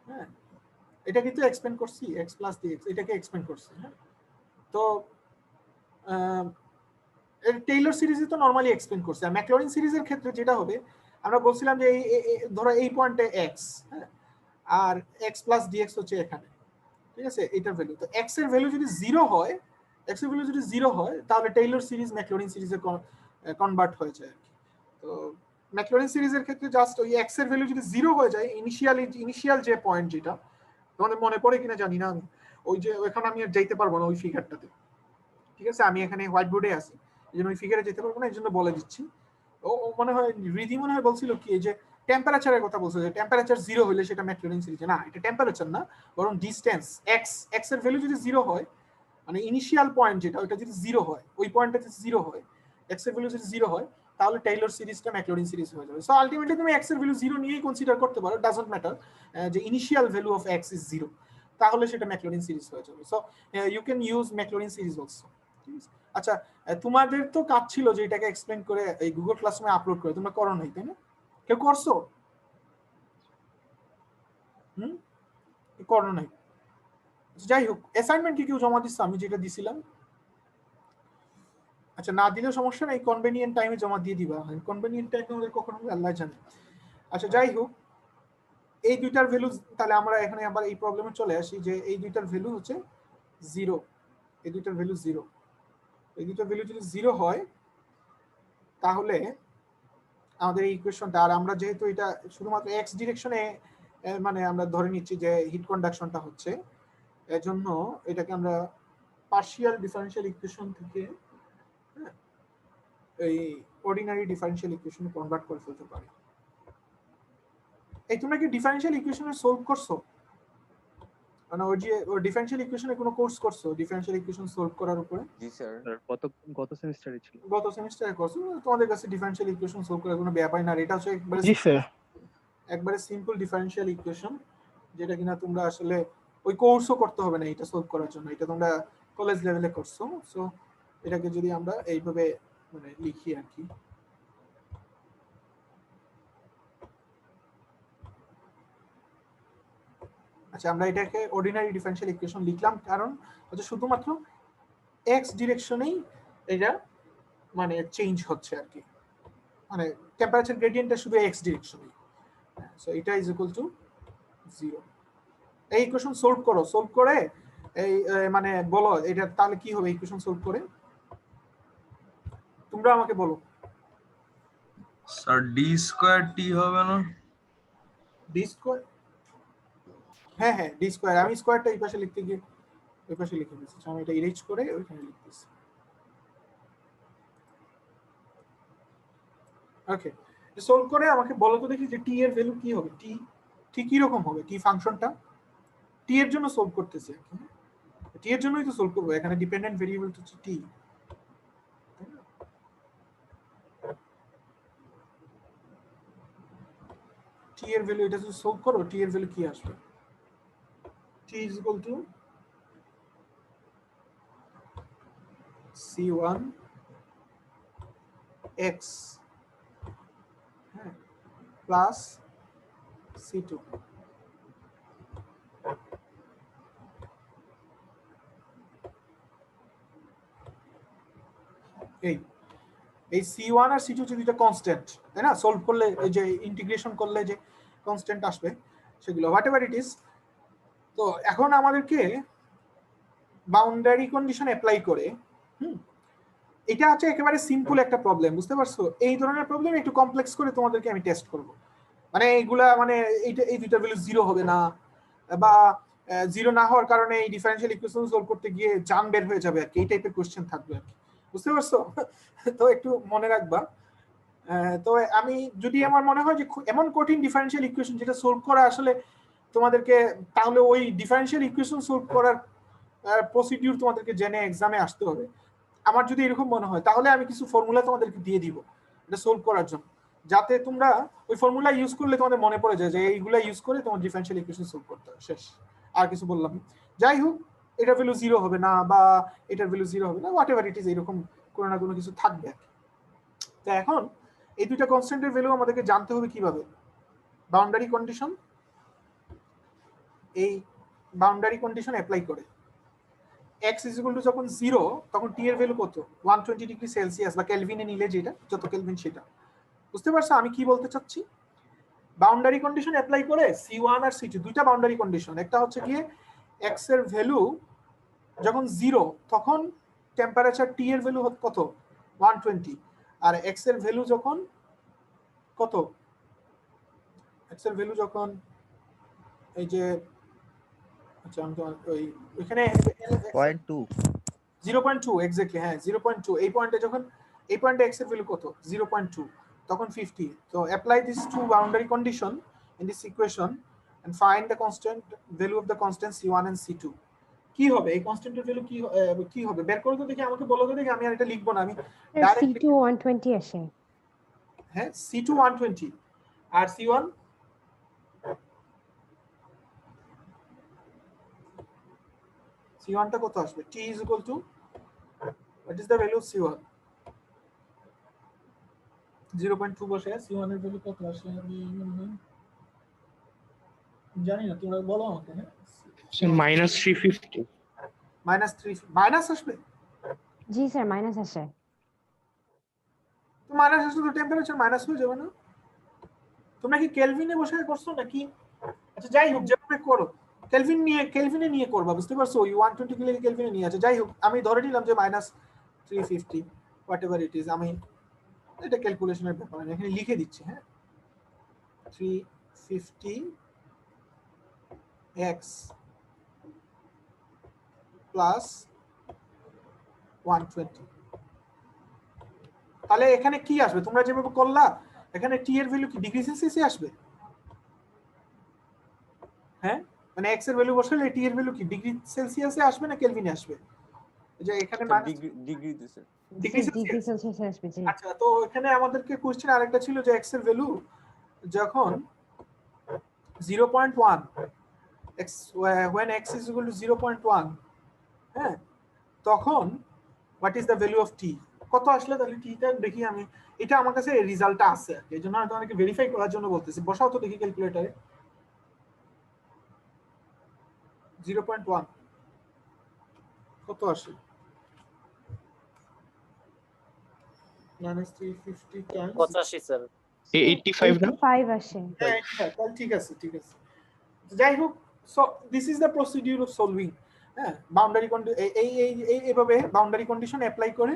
হ্যাঁ, এটা কিন্তু এক্সপ্যান্ড করছি, এক্স প্লাস ডিএক্স, এটাকে এক্সপ্যান্ড করছি। হ্যাঁ, তো টেইলর সিরিজে তো নরমালি এক্সপ্লেন করছে। আর ম্যাকলরিন সিরিজের ক্ষেত্রে যেটা হবে, আমরা বলছিলাম যে এই ধরো এই পয়েন্টে এক্স, হ্যাঁ, আর এক্স প্লাস ডিএক্স হচ্ছে এখানে। ঠিক আছে, এটার ভ্যালু, তো এক্স এর ভ্যালু যদি 0 হয়, এক্স এর ভ্যালু যদি 0 হয়, তাহলে টেইলর সিরিজ ম্যাকলরিন সিরিজে কনভার্ট হয়ে যায়। তো ম্যাকলরিন সিরিজের ক্ষেত্রে জাস্ট ওই এক্স এর ভ্যালু যদি 0 হয়ে যায়, ইনিশিয়াল যে পয়েন্ট, যেটা তোমাদের মনে পড়ে কিনা জানি না, আমি ওই যে ওখানে আমি আর যাইতে পারবো না ওই ফিগারটাতে। ঠিক আছে, আমি এখানে হোয়াইট বোর্ডে আছি, এই জন্য ওই ফিগারে যেতে পারবো না, এই জন্য বলে দিচ্ছি। ও মনে হয় রিদি মনে হয় বলছিল কি যে টেম্পারেচারের কথা বলছে, যে টেম্পারেচার 0 হলে সেটা ম্যাকলরিন সিরিজ। না, এটা টেম্পারেচার না, বরং ডিসটেন্স। এক্স এর ভ্যালু যদি 0 হয়, মানে ইনিশিয়াল পয়েন্ট যেটা, ওটা যদি 0 হয়, ওই পয়েন্টটা যদি 0 হয়, এক্স এর ভ্যালু যদি 0 হয়, তাহলে টেইলর সিরিজটা ম্যাকলরিন সিরিজ হয়ে যাবে। সো আলটিমেটলি তুমি এক্স এর ভ্যালু 0 নিয়েই কনসিডার করতে পারো, ডাজন্ট ম্যাটার যে initial value of x is 0, তাহলে সেটা ম্যাকলরিন সিরিজ হয়ে যাবে। So you can use Maclaurin series also. ঠিক আছে, আচ্ছা তোমাদের তো কাজ ছিল যে এটাকে এক্সপ্লেন করে এই গুগল ক্লাসরুমে আপলোড করে, তোমরা করো নাই, তাই না? কেউ করছো? করো নাই? যাই হোক, অ্যাসাইনমেন্ট কি কেউ জমা দিচ্ছে? আমি যেটা দিছিলাম। আচ্ছা, না দিলেও সমস্যা নাই, কনভেনিয়েন্ট টাইমে জমা দিয়ে দিবা। কনভেনিয়েন্ট টাইম আমাদের কখন হবে আল্লাহ জানে। আচ্ছা, যাই হোক, এই দুইটার ভ্যালু, তাহলে আমরা এখানে আবার এই প্রবলেমে চলে আসি যে এই দুইটার ভ্যালু হচ্ছে 0, এই দুইটার ভ্যালু 0, এই দুইটার ভ্যালু যদি 0 হয়, তাহলে আমাদের এই ইকুয়েশনটা, আর আমরা যেহেতু এটা শুধুমাত্র এক্স ডিরেকশনে মানে আমরা ধরে নিচ্ছি যে হিট কন্ডাকশনটা হচ্ছে, এজন্য এটাকে আমরা পার্শিয়াল ডিফারেনশিয়াল ইকুয়েশন থেকে এই অর্ডিনারি ডিফারেনশিয়াল ইকুয়েশনে কনভার্ট করে ফেলতে পারি। এই তোমরা কি ডিফারেনশিয়াল ইকুয়েশনে সলভ করছো? মানে ওই যে ডিফারেনশিয়াল ইকুয়েশনে কোনো কোর্স করছো ডিফারেনশিয়াল ইকুয়েশন সলভ করার উপরে? জি স্যার। গত সেমিস্টারে ছিল। গত সেমিস্টারে করছো? তোমাদের কাছে ডিফারেনশিয়াল ইকুয়েশন সলভ করার কোনো ব্যাপারই না, এটা হচ্ছে জি স্যার। একবারে সিম্পল ডিফারেনশিয়াল ইকুয়েশন, যেটা কিনা তোমরা আসলে ওই কোর্সও করতে হবে না এটা সলভ করার জন্য, এটা তোমরা কলেজ লেভেলে করছো। সো এটাকে যদি আমরা এইভাবে মানে লিখি আর কি, আচ্ছা আমরা এটাকে অর্ডিনারি ডিফারেনশিয়াল ইকুয়েশন লিখলাম, কারণ হচ্ছে শুধুমাত্র এক্স ডিরেকশনেই এটা মানে চেঞ্জ হচ্ছে আর কি, মানে টেম্পারেচার গ্রেডিয়েন্টটা শুধু এক্স ডিরেকশনে। সো এটা ইজ ইকুয়াল টু 0। এই ইকুয়েশন সলভ করো, সলভ করে এই মানে বলো এটা তাহলে কি হবে ইকুয়েশন সলভ করে, তোমরা আমাকে বলো। স্যার ডি স্কয়ার টি হবে না? ডি স্কয়ার, হ্যাঁ হ্যাঁ ডি স্কয়ার, আমি স্কয়ারটা এই পাশে লিখতে গিয়ে ওই পাশে লিখে দিয়েছি, আমি এটা ইরেজ করে ওইখানে লিখতেছি। ওকে, সলভ করে আমাকে বলো তো দেখি যে টি এর ভ্যালু কি হবে, টি কি রকম হবে, টি ফাংশনটা টি এর জন্য সলভ করতেছি আর কি, টি এর জন্যই তো সলভ করবো, এখানে ডিপেন্ডেন্ট ভেরিয়েবল হচ্ছে টি। টি এর ভ্যালু, এটা যদি সলভ করো টি এর ভ্যালু কি আসবে, T is equal to C1 x plus C2। এই C1 আর C2 দুইটা কনস্ট্যান্ট, তাই না? সলভ করলে এই যে ইন্টিগ্রেশন করলে যে কনস্ট্যান্ট আসবে সেগুলো হোয়াট এভার ইট ইজ। তো এখন আমাদেরকে বাউন্ডারি কন্ডিশন অ্যাপ্লাই করে এটা হচ্ছে একেবারে সিম্পল একটা প্রবলেম, বুঝতে পারছো? এই ধরনের প্রবলেম একটু কমপ্লেক্স করে তোমাদেরকে আমি টেস্ট করব। মানে এইগুলা মানে এই দুইটা ভ্যালু জিরো হবে না, বা জিরো না হওয়ার কারণে এই ডিফারেনশিয়াল ইকুয়েশন সলভ করতে গিয়ে জান বের হয়ে যাবে আর কি, এই টাইপের কোশ্চেন থাকবে আর কি, বুঝতে পারছো? তো একটু মনে রাখবা। তো আমি যদি আমার মনে হয় যে এমন কঠিন ডিফারেনশিয়াল ইকুয়েশন যেটা সলভ করা আসলে তোমাদেরকে, তাহলে ওই ডিফারেনশিয়াল ইকুয়েশন সলভ করার প্রসিডিউর তোমাদেরকে জেনে এক্সামে আসতে হবে। আমার যদি এরকম মনে হয় তাহলে আমি কিছু ফর্মুলা তোমাদেরকে দিয়ে দিব এটা সলভ করার জন্য, যাতে তোমরা ওই ফর্মুলা ইউজ করলে তোমাদের মনে পড়ে যায় যে এইগুলা ইউজ করে তোমার ডিফারেনশিয়াল ইকুয়েশন সলভ করতে হবে। শেষ, আর কিছু বললাম। যাই হোক, এটার ভ্যালু জিরো হবে না বা এটার ভ্যালু জিরো হবে না, হোয়াট এভার ইট ইজ, এরকম কোনো না কোনো কিছু থাকবে। তো এখন এই দুইটা কনস্ট্যান্টের ভ্যালু আমাদেরকে জানতে হবে কিভাবে। বাউন্ডারি কন্ডিশন, এই বাউন্ডারি কন্ডিশন অ্যাপ্লাই করে x is equal to যখন 0 তখন t এর ভ্যালু কত? 120 ডিগ্রি সেলসিয়াস বা কেলভিনে নিলে যেটা যত কেলভিন সেটা, বুঝতে পারছো আমি কি বলতে চাচ্ছি? বাউন্ডারি কন্ডিশন অ্যাপ্লাই করে C1 আর C2 দুইটা বাউন্ডারি কন্ডিশন, একটা হচ্ছে গিয়ে x এর ভ্যালু যখন 0 তখন টেম্পারেচার t এর ভ্যালু কত? 120, আর x এর ভ্যালু যখন কত? x এর ভ্যালু যখন এই যে আচ্ছা আমি তো ওই এখানে 0.2 এক্স্যাক্টলি, হ্যাঁ 0.2, এই পয়েন্টে যখন এই পয়েন্টে x এর ভ্যালু কত? 0.2, তখন 50। তো apply this to boundary condition in this equation and find the constant value of the constant C1 and C2। কি হবে এই কনস্ট্যান্টের ভ্যালু কি হবে বের করে তো দেখি, আমাকে বলো তো দেখি, আমি আর এটা লিখব না, আমি ডাইরেক্ট C2 120 আসে। হ্যাঁ C2 120 আর C1 টা কত আসবে? t is equal to what is the value of C1? 0.2 বসে C1 এর ভ্যালু কত আসে আমি জানি না, তোমরা বলো আমাকে। হ্যাঁ -350। মাইনাস আসবে? জি স্যার, মাইনাস আসে। তো মাইনাস আসলে তো টেম্পারেচার মাইনাস হয়ে যাবে না? তোমরা কি কেলভিনে বসে করছো নাকি? আচ্ছা যাই হোক, যেভাবে করো কেলভিনে নিয়ে করবা, বুঝতে পারছো? ওই 120 গুলো কেলভিনে নিয়ে আছে। যাই হোক, আমি ধরে নিলাম যে -350 হোয়াট এভার ইট ইজ। আমি এটা ক্যালকুলেশনের ব্যাপার, আমি এখানে লিখে দিচ্ছি। হ্যাঁ 350x প্লাস 120, তাহলে এখানে কি আসবে? তোমরা যেভাবে করলা এখানে t এর ভ্যালু কি ডিগ্রি সেলসিয়াসে আসবে? হ্যাঁ মানে x এর ভ্যালু বসালে t এর ভ্যালু কি ডিগ্রি সেলসিয়াসে আসবে না কেলভিনে আসবে? যে এখানে ডিগ্রি দিছে, ডিগ্রি সেলসিয়াসে আসবে। জি আচ্ছা, তো এখানে আমাদেরকে কোশ্চেন আরেকটা ছিল যে x এর ভ্যালু যখন 0.1 x when x is equal to 0.1, হ্যাঁ তখন what is the value of t? কত আসলে তাহলে t টা দেখি আমি, এটা আমার কাছে রেজাল্টটা আছে, এইজন্য আমি তোমাদেরকে ভেরিফাই করার জন্য বলতেছি। বসাও তো দেখি ক্যালকুলেটরে 0.1 কত আসে? -350 times 85 স্যার, 85 না? 85 আসে। হ্যাঁ তাহলে ঠিক আছে। যাই হোক, so this is the procedure of solving. হ্যাঁ বাউন্ডারি এইভাবে বাউন্ডারি কন্ডিশন অ্যাপ্লাই করে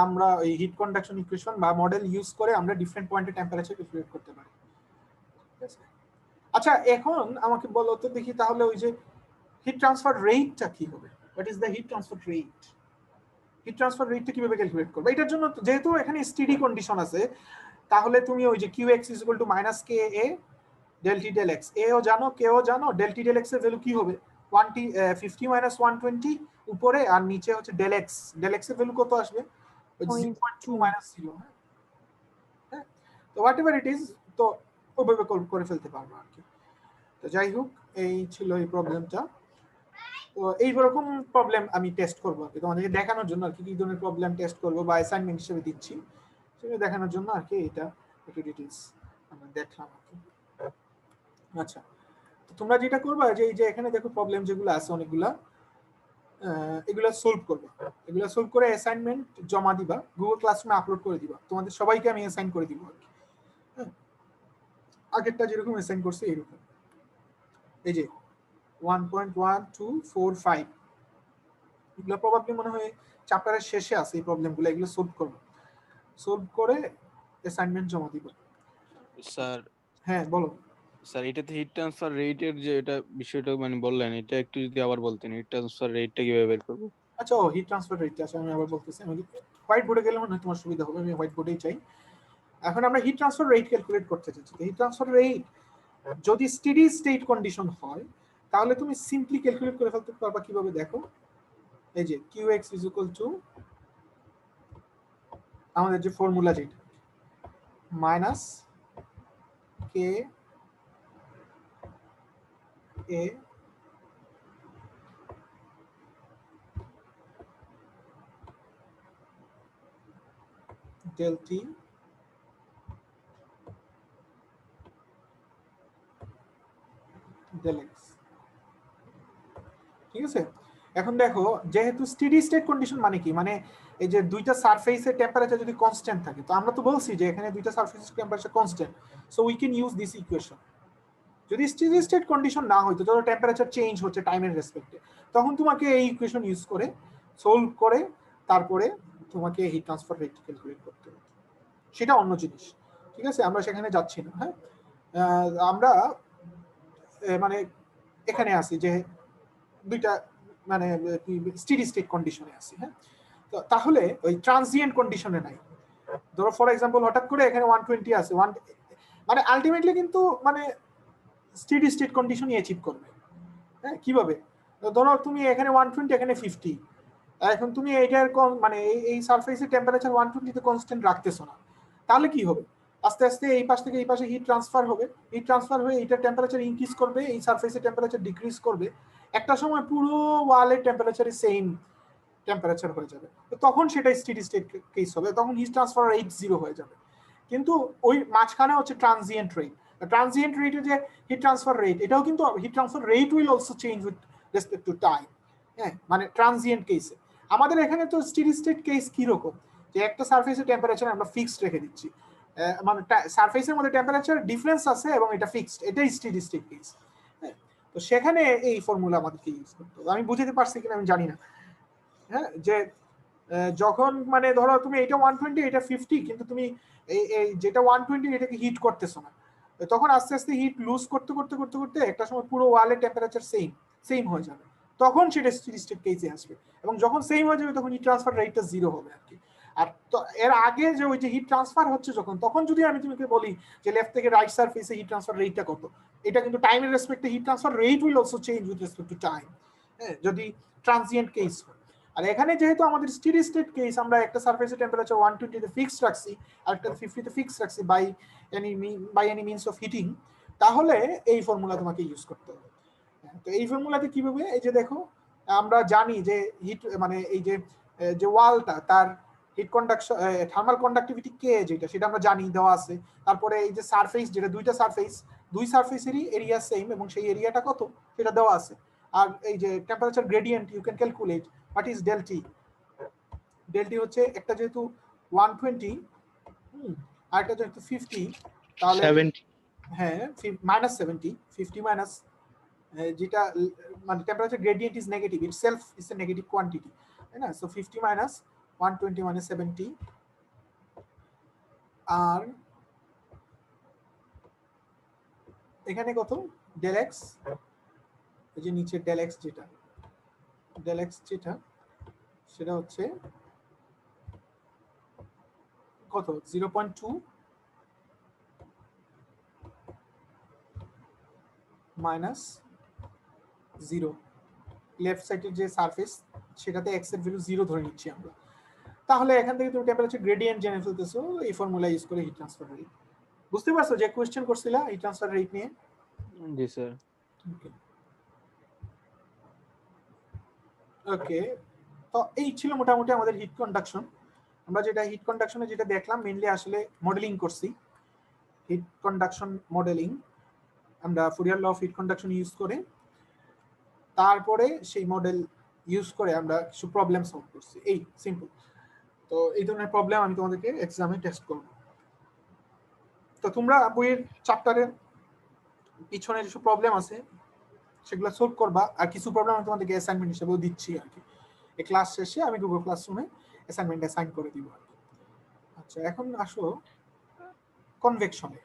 আমরা এই হিট কন্ডাকশন ইকুয়েশন বা মডেল ইউজ করে আমরা ডিফারেন্ট পয়েন্টে টেম্পারেচার ক্যালকুলেট করতে পারি। ঠিক আছে, আচ্ছা এখন আমাকে বলো তো দেখি তাহলে ওই যে হিট ট্রান্সফার রেটটা কি হবে? What is the heat transfer rate? Heat transfer রেটটা কিভাবে ক্যালকুলেট করবে? এটার জন্য যেহেতু এখানে স্টেডি কন্ডিশন আছে, তাহলে তুমি ওই যে qx = -ka del t del x, a ও জানো k ও জানো, del t del x এর ভ্যালু কি হবে? 50 - 120 উপরে আর নিচে হচ্ছে del x এর ভ্যালু কত আসবে? 0.2 - 0। হ্যাঁ তো হোয়াট এভার ইট ইজ, তো ওইভাবে করে ফেলতে পারবো আর কি। তো যাই হোক, এই ছিল এই প্রবলেমটা। তো এইরকম প্রবলেম আমি টেস্ট করবো আর কি, তোমাদেরকে দেখানোর জন্য আর কি ধরনের প্রবলেম টেস্ট করবো বা অ্যাসাইনমেন্ট হিসেবে দিচ্ছি সেটা দেখানোর জন্য আর কি, এটা একটু ডিটেইলস আমরা দেখলাম আর কি। আচ্ছা, তো তোমরা যেটা করবা যে এই যে এখানে দেখো প্রবলেম যেগুলো আছে অনেকগুলা, এগুলা সলভ করবে, এগুলা সলভ করে অ্যাসাইনমেন্ট জমা দিবা, গুগল ক্লাসরুমে আপলোড করে দিবা। তোমাদের সবাইকে আমি অ্যাসাইন করে দিব আর কি। হ্যাঁ, আগেরটা যেরকম অ্যাসাইন করছে এরকম। এই যে 1.1245 এগুলো প্রবাবলি মনে হয় চ্যাপ্টারের শেষে আছে এই প্রবলেমগুলো, এগুলো সলভ করবো, সলভ করে অ্যাসাইনমেন্ট জমা দিব। স্যার হ্যাঁ বলো। স্যার এটাতে হিট ট্রান্সফার রেটের যে এটা বিষয়টা মানে বললেন, এটা একটু যদি আবার বলতেন, হিট ট্রান্সফার রেটটা কিভাবে বের করব? আচ্ছা, ও হিট ট্রান্সফার রেট আছে, আমি আবার বলতেছি, আমি হোয়াইট বোর্ডে গেলে মনে হয় তোমার সুবিধা হবে, আমি হোয়াইট বোর্ডেই চাই। এখন আমরা হিট ট্রান্সফার রেট ক্যালকুলেট করতে চাচ্ছি। হিট ট্রান্সফার রেট যদি স্টেডি স্টেট কন্ডিশন হয় তাহলে তুমি সিম্পলি ক্যালকুলেট করে ফেলতে পারবা। কিভাবে দেখো, এই যে qx ইজ ইকুয়াল টু আমাদের যে ফর্মুলা যেটা মাইনাস কে এ del t del x, ঠিক আছে। এখন দেখো, যেহেতু স্টেডি স্টেট কন্ডিশন মানে কি, মানে এই যে দুইটা সারফেসের টেম্পারেচার যদি কনস্ট্যান্ট থাকে, তো আমরা তো বলছি যে এখানে দুইটা সারফেসের temperature constant, so we can use this equation. যদি স্টেডি স্টেট কন্ডিশন না হইতো, যত টেম্পারেচার চেঞ্জ হচ্ছে টাইমের রেসপেক্টে, তখন তোমাকে এই ইকুয়েশন ইউজ করে সলভ করে তারপরে তোমাকে হিট ট্রান্সফার রেট ক্যালকুলেট করতে হবে, সেটা অন্য জিনিস, ঠিক আছে, আমরা সেখানে যাচ্ছি না। হ্যাঁ, আমরা মানে এখানে আসি যে দুইটা মানে স্টেডি স্টেট কন্ডিশনে আছি। হ্যাঁ, তো তাহলে ওই ট্রানজিয়েন্ট কন্ডিশনে নাই। ধরো ফর এক্সাম্পল হঠাৎ করে এখানে 120 আছে, মানে আলটিমেটলি কিন্তু মানে স্টেডি স্টেট কন্ডিশনই অ্যাচিভ করবে। হ্যাঁ, কিভাবে, ধরো তুমি এখানে 120 এখানে 50, এখন তুমি এইটার মানে এই সারফেসের টেম্পারেচার 120 তে কনস্ট্যান্ট রাখতেছো না, তাহলে কি হবে, আস্তে আস্তে এই পাশ থেকে এই পাশে হিট ট্রান্সফার হবে, হিট ট্রান্সফার হয়ে এইটার টেম্পারেচার ইনক্রিজ করবে, এই সারফেসের টেম্পারেচার ডিক্রিজ করবে, একটা সময় পুরো ওয়ালের টেম্পারেচারে সেম টেম্পারেচার হয়ে যাবে। তো তখন সেটা স্টেডি স্টেট কেস হবে, তখন হিট ট্রান্সফার রেট 0 হয়ে যাবে। কিন্তু ওই মাঝখানে হচ্ছে ট্রানজিয়েন্ট রেট। ট্রানজিয়েন্ট রেটে যে হিট ট্রান্সফার রেট, এটাও কিন্তু hit transfer rate will also change with respect to time. হ্যাঁ, মানে ট্রানজিয়েন্ট কেসে আমাদের এখানে তো স্টেডি স্টেট কেস কিরকম, যে একটা সারফেসের টেম্পারেচার আমরা ফিক্সড রেখে দিচ্ছি, মানে সারফেসের মধ্যে টেম্পারেচার ডিফারেন্স আছে এবং এটা ফিক্সড, এটাই স্টেডি স্টেট কেস। হ্যাঁ, তো সেখানে এই ফর্মুলা আমাদেরকে ইউজ করতে হবে। আমি বুঝতে পারছি কিনা আমি জানি না। হ্যাঁ, যে যখন মানে ধরো তুমি এটা 120 এটা 50, কিন্তু তুমি এই যেটা 120 এটাকে হিট করতেছো না, তখন আস্তে আস্তে হিট লুজ করতে করতে করতে করতে একটা সময় পুরো ওয়ালের টেম্পারেচার সেম হয়ে যাবে, তখন সেটা স্টেডি স্টেট কেসে আসবে। এবং যখন সেম হয়ে যাবে তখন হিট ট্রান্সফার রেটটা 0 হবে আর কি। আর তো এর আগে যে ওই যে হিট ট্রান্সফার হচ্ছে যখন, তখন যদি আমি তোমাকে বলি যে লেফট থেকে রাইট সারফেসে হিট ট্রান্সফার রেটটা কত, এটা কিন্তু টাইমের রেসপেক্টে heat transfer rate will also change with respect to time. হ্যাঁ, যদি ট্রানজিয়েন্ট কেস হয়। আর এখানে যেহেতু আমাদের স্টেডি স্টেট কেস, আমরা একটা সারফেসের টেম্পারেচার 120 তে ফিক্সড রাখছি আর একটা 50 তে ফিক্সড রাখছি by any means of heating, তাহলে এই ফর্মুলা তোমাকে ইউজ করতে হবে। তো এই ফর্মুলাতে কিভাবে, এই যে দেখো আমরা জানি যে হিট মানে এই যে ওয়ালটা তার হিট কন্ডাকশন থার্মাল কন্ডাক্টিভিটি কে যেটা, সেটা আমরা জানি দেওয়া আছে। তারপরে এই যে সারফেস, যেটা দুইটা সারফেস, দুই সারফেসেরই এরিয়া সেম এবং সেই এরিয়াটা কত সেটা দেওয়া আছে। আর এই যে temperature gradient you can calculate what is del t. Del t হচ্ছে একটা যেহেতু 120 আর একটা যেহেতু 50, তাহলে 70 হ্যাঁ -70, 50 মাইনাস যেটা মানে temperature gradient is negative, itself is a negative quantity, তাই না। সো 50 মাইনাস 120 মানে 70, আর এখানে কত ডেল এক্স, এই যে নিচে ডেল এক্স যেটা সেটা হচ্ছে কত 0.2 মাইনাস 0, লেফট সাইডের যে সারফেস সেটাতে এক্স এর ভ্যালু 0 ধরে নিচ্ছি আমরা। তাহলে এখান থেকে তুমি টেম্পারেচার গ্রেডিয়েন্ট জেনে ফেলতেছো এই ফর্মুলা ইউজ করে হিট ট্রান্সফার রেট। বুঝতে পারছো যে কোশ্চেন করছিলা হিট ট্রান্সফার রেট নিয়ে? জি স্যার। ওকে, তো এই ছিল মোটামুটি আমাদের হিট কন্ডাকশন। আমরা যেটা হিট কন্ডাকশনে যেটা দেখলাম মেইনলি আসলে মডেলিং করছি। হিট কন্ডাকশন মডেলিং, আমরা Fourier law of heat conduction use করে তারপরে সেই মডেল ইউজ করে আমরা কিছু প্রবলেম সলভ করছি, এই সিম্পল। তো এই ধরনের প্রবলেম আমি তোমাদেরকে এক্সামে টেস্ট করব। তো তোমরা বইয়ের চ্যাপ্টারের পিছনে যেসব প্রবলেম আছে সেগুলো সলভ করবা, আর কিছু প্রবলেম আমি তোমাদেরকে অ্যাসাইনমেন্ট হিসেবেও দিচ্ছি আর কি। এই ক্লাস শেষে আমি গুগল ক্লাসরুমে অ্যাসাইনমেন্ট অ্যাসাইন করে দিব আর কি। আচ্ছা, এখন আসো কনভেকশনে।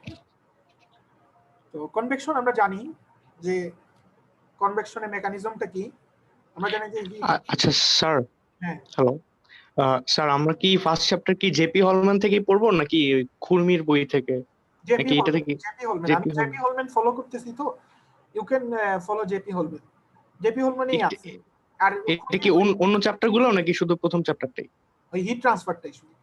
তো কনভেকশন আমরা জানি যে কনভেকশনের মেকানিজমটা কি, আমরা জানি যে আচ্ছা স্যার, হ্যাঁ হ্যালো স্যার, আমরা কি ফার্স্ট চ্যাপ্টার কি জেপি হলম্যান থেকেই পড়বো নাকি ওই খুরমির বই থেকে, জেপি নাকি এটা থেকে? হলম্যান, আমি জেপি জেপি হলম্যান ফলো করতেছি, তো you can follow JP Holman, JP হলম্যানই আছে। আর এটা কি অন্য চ্যাপ্টার গুলো নাকি শুধু প্রথম চ্যাপ্টারটাই? ওই হিট ট্রান্সফারটাই শুধু।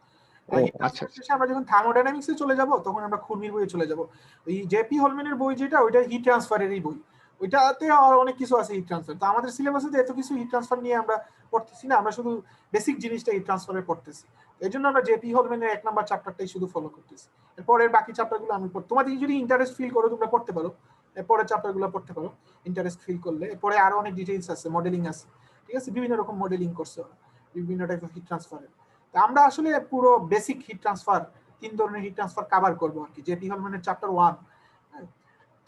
ও হিট আচ্ছা ট্রান্সফার শেষে আমরা যখন থার্মোডাইনামিক্সে চলে যাব তখন আমরা খুরমির বইয়ে চলে যাব। ওই জেপি হলম্যানের বই যেটা, ওইটা হিট ট্রান্সফারেরই বই, ওইটাতে আর অনেক কিছু আছে হিট ট্রান্সফার। তো আমাদের সিলেবাসে এত কিছু হিট ট্রান্সফার নিয়ে আমরা পড়তেছি না, আমরা শুধু বেসিক জিনিসটা হিট ট্রান্সফারে পড়তেছি। এই জন্য আমরা জেপি হলম্যানের 1 নাম্বার চ্যাপ্টারটাই শুধু ফলো করতেছি। এরপরের বাকি চ্যাপ্টারগুলো আমি তোমাদের যদি ইন্টারেস্ট ফিল করো তোমরা পড়তে পারো, এরপরের চ্যাপ্টারগুলো পড়তে পারো ইন্টারেস্ট ফিল করলে। এরপরে আরো অনেক ডিটেইলস আছে, মডেলিং আছে, ঠিক আছে, বিভিন্ন রকম মডেলিং করছে ওরা, বিভিন্ন টাইপ অফ হিট ট্রান্সফারের। তো আমরা আসলে পুরো বেসিক হিট ট্রান্সফার, 3 ধরনের হিট ট্রান্সফার কভার করবো আর কি, জেপি হলম্যানের চ্যাপ্টার 1।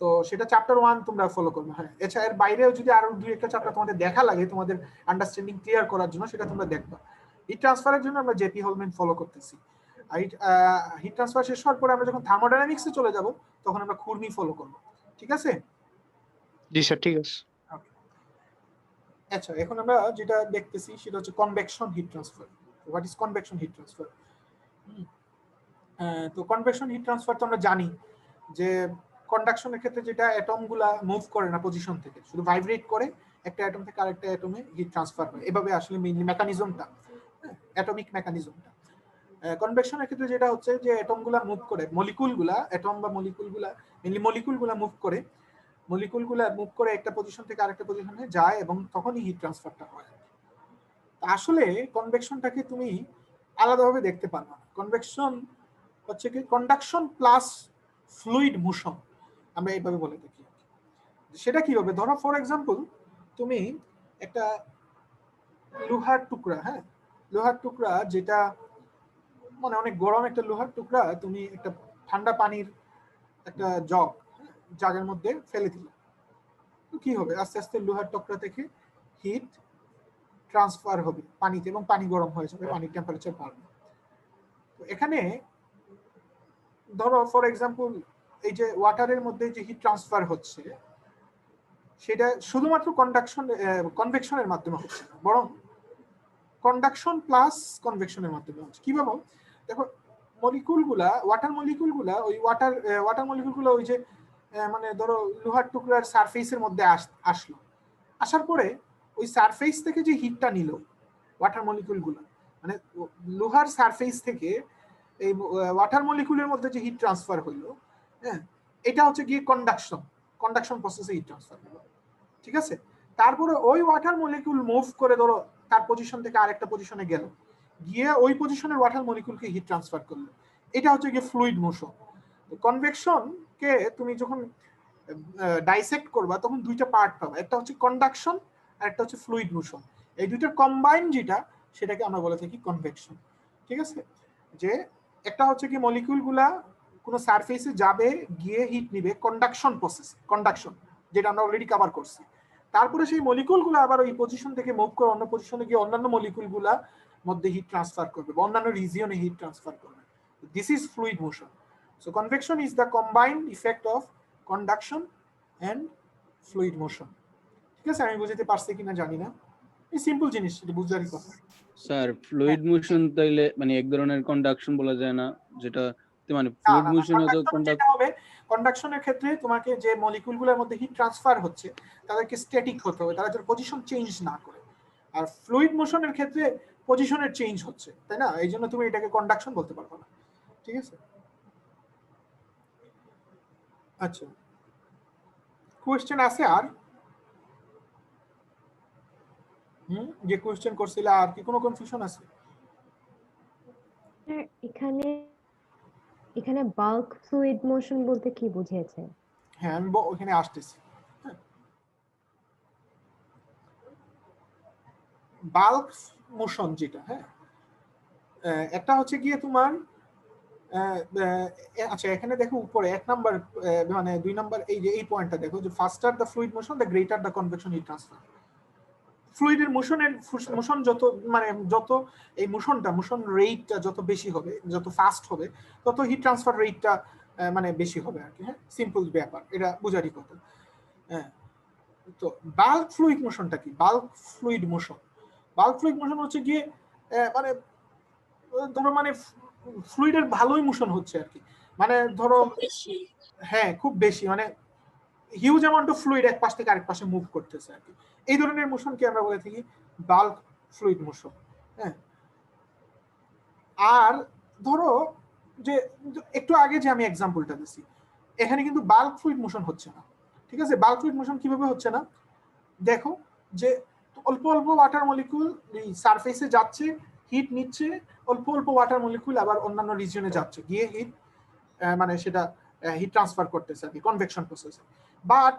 তো সেটা চ্যাপ্টার 1 তোমরা ফলো করবে। হ্যাঁ, এছাড়া এর বাইরেও যদি আরো 2-1টা চ্যাপ্টার তোমাদের দেখা লাগে তোমাদের আন্ডারস্ট্যান্ডিং ক্লিয়ার করার জন্য, সেটা তোমরা দেখবা। হিট ট্রান্সফারের জন্য আমরা জেপি হলম্যান ফলো করতেছি। আর হিট ট্রান্সফার শেষ হওয়ার পরে আমরা যখন থার্মোডাইনামিক্সে চলে যাব তখন আমরা খুরমি ফলো করব, ঠিক আছে? জি স্যার, ঠিক আছে। আচ্ছা, এখন আমরা যেটা দেখতেছি সেটা হচ্ছে convection heat transfer. What is convection heat transfer? তো কনভেকশন হিট ট্রান্সফার তো আমরা জানি যে কন্ডাকশনের ক্ষেত্রে যেটা অ্যাটমগুলা মুভ করে না পজিশন থেকে, শুধু ভাইব্রেট করে একটা অ্যাটম থেকে আরেকটা অ্যাটমে হিট ট্রান্সফার হয়, এভাবে আসলে মেইনলি মেকানিজমটা, অ্যাটমিক মেকানিজমটা। কনভেকশনের ক্ষেত্রে যেটা হচ্ছে যে অ্যাটমগুলা মুভ করে, মলিকুলগুলা, অ্যাটম বা মলিকুলগুলা, মেইনলি মলিকুলগুলা মুভ করে, মলিকুলগুলা মুভ করে একটা পজিশন থেকে আরেকটা পজিশনে যায় এবং তখনই হিট ট্রান্সফারটা হয়। আসলে কনভেকশনটাকে তুমি আলাদাভাবে দেখতে পারো না। কনভেকশন হচ্ছে কি কন্ডাকশন প্লাস ফ্লুইড মোশন, আমরা এইভাবে বলে থাকি। সেটা কিভাবে? ধরো ফর এক্সাম্পল তুমি একটা লোহার টুকরা, হ্যাঁ, লোহার টুকরা যেটা মানে অনেক গরম একটা লোহার টুকরা তুমি একটা ঠান্ডা পানির একটা জাগের মধ্যে ফেলে দিলে, তো কি হবে? আস্তে আস্তে লোহার টুকরা থেকে হিট ট্রান্সফার হবে পানিতে এবং পানি গরম হয়ে যাবে, পানির টেম্পারেচার বাড়বে। তো এখানে ধরো ফর এক্সাম্পল এই যে ওয়াটারের মধ্যে যে হিট ট্রান্সফার হচ্ছে সেটা শুধুমাত্র কনভেকশনের মাধ্যমে হচ্ছে না, বরং কন্ডাকশন প্লাস কনভেকশনের মাধ্যমে হচ্ছে। কিভাবে? দেখো, মলিকুলগুলা, ওয়াটার মলিকুলগুলা, ওই ওয়াটার মলিকুলগুলো ওই যে মানে ধরো লোহার টুকরার সারফেসের মধ্যে আসলো, আসার পরে ওই সারফেস থেকে যে হিটটা নিল ওয়াটার মলিকুলগুলো, মানে লোহার সারফেস থেকে এই ওয়াটার মলিকুলের মধ্যে যে হিট ট্রান্সফার হইলো, হ্যাঁ, এটা হচ্ছে গিয়ে কন্ডাকশন প্রসেসে হিট ট্রান্সফার হলো, ঠিক আছে? তারপরে ওই ওয়াটার মলিকুল মুভ করে ধরো তার পজিশন থেকে আরেকটা পজিশনে গেল, গিয়ে ওই পজিশনের ওয়াটার মলিকুলকে হিট ট্রান্সফার করলো, এটা হচ্ছে গিয়ে ফ্লুইড মোশন। কনভেকশন কে তুমি যখন ডাইসেক্ট করবা তখন দুইটা পার্ট পাবা, একটা হচ্ছে কন্ডাকশন আর একটা হচ্ছে ফ্লুইড মোশন। এই দুইটার কম্বাইন যেটা, সেটাকে আমরা বলে থাকি কনভেকশন, ঠিক আছে? যে একটা হচ্ছে কি মলিকুলগুলা কোনো সারফেসে যাবে, গিয়ে হিট নিবে, কন্ডাকশন প্রসেস, কন্ডাকশন যেটা আমরা অলরেডি কভার করছি। তারপরে সেই মলিকুলগুলো আবার ওই পজিশন থেকে মুভ করে অন্য পজিশনে গিয়ে অন্যান্য মলিকুলগুলা মধ্যে হিট ট্রান্সফার করবে, অন্যান্য রিজিয়নে হিট ট্রান্সফার করবে। This is fluid motion. So convection is the combined effect of conduction and fluid motion. ঠিক আছে? আমি বুঝতে পারছি কিনা জানি না, এই সিম্পল জিনিস, এটা বুঝারই কথা। স্যার ফ্লুইড মোশন তাইলে মানে এক ধরনের কন্ডাকশন বলা যায় না, যেটা মানে ফ্লুইড মোশনে তো কন্ডাকশনের ক্ষেত্রে তোমাকে যে মলিকুলগুলোর মধ্যে হিট ট্রান্সফার হচ্ছে তাদেরকে স্ট্যাটিক হতে হবে, তারা যেন পজিশন চেঞ্জ না করে। আর ফ্লুইড মোশনের ক্ষেত্রে পজিশনের চেঞ্জ হচ্ছে, তাই না? এই জন্য তুমি এটাকে কন্ডাকশন বলতে পারবে না, ঠিক আছে? আচ্ছা, কোয়েশ্চেন আছে আর? যে কোয়েশ্চেন করছিল আর কি কোনো কনফিউশন আছে? এখানে এখানে বাল্ক ফ্লুইড মোশন বলতে কি বুঝিয়েছে? হ্যাঁ আমি ওখানে আসতেছি। বাল্ক মোশন যেটা, হ্যাঁ একটা হচ্ছে গিয়ে তোমার আচ্ছা এখানে দেখো উপরে 1 নাম্বার মানে 2 নাম্বার এই যে এই পয়েন্টটা দেখো যে faster the fluid motion the greater the convection heat transfer. ফ্লুইডের মোশন যত মানে যত এই মোশন রেটটা যত বেশি হবে, যত ফাস্ট হবে, তত হিট ট্রান্সফার রেটটা মানে বেশি হবে আর কি। হ্যাঁ সিম্পল ব্যাপার, এটা বুঝারই কথা। হ্যাঁ তো বাল্ক ফ্লুইড মোশনটা কি? বাল্ক ফ্লুইড মোশন হচ্ছে গিয়ে মানে ধরো মানে ফ্লুইডের ভালোই মোশন হচ্ছে আর কি, মানে ধরো হ্যাঁ খুব বেশি, মানে হিউজ অ্যামাউন্ট অফ ফ্লুইড এক পাশ থেকে আরেক পাশে মুভ করতেছে আর কি। এই ধরনের মোশনকে আমরা বলে থাকি বাল্ক ফ্লুইড মোশন। হ্যাঁ আর ধরো যে একটু আগে যে আমি এক্সাম্পলটা দিছি, এখানে কিন্তু বাল্ক ফ্লুইড মোশন হচ্ছে না। ঠিক আছে, বাল্ক ফ্লুইড মোশন কিভাবে হচ্ছে না দেখো, যে অল্প অল্প ওয়াটার মলিকুল এই সারফেসে যাচ্ছে, হিট নিচ্ছে, অল্প অল্প ওয়াটার মলিকুল আবার অন্যান্য রিজিয়নে যাচ্ছে, গিয়ে হিট মানে সেটা হিট ট্রান্সফার করতেছে আর কি কনভেকশন প্রসেসে। বাট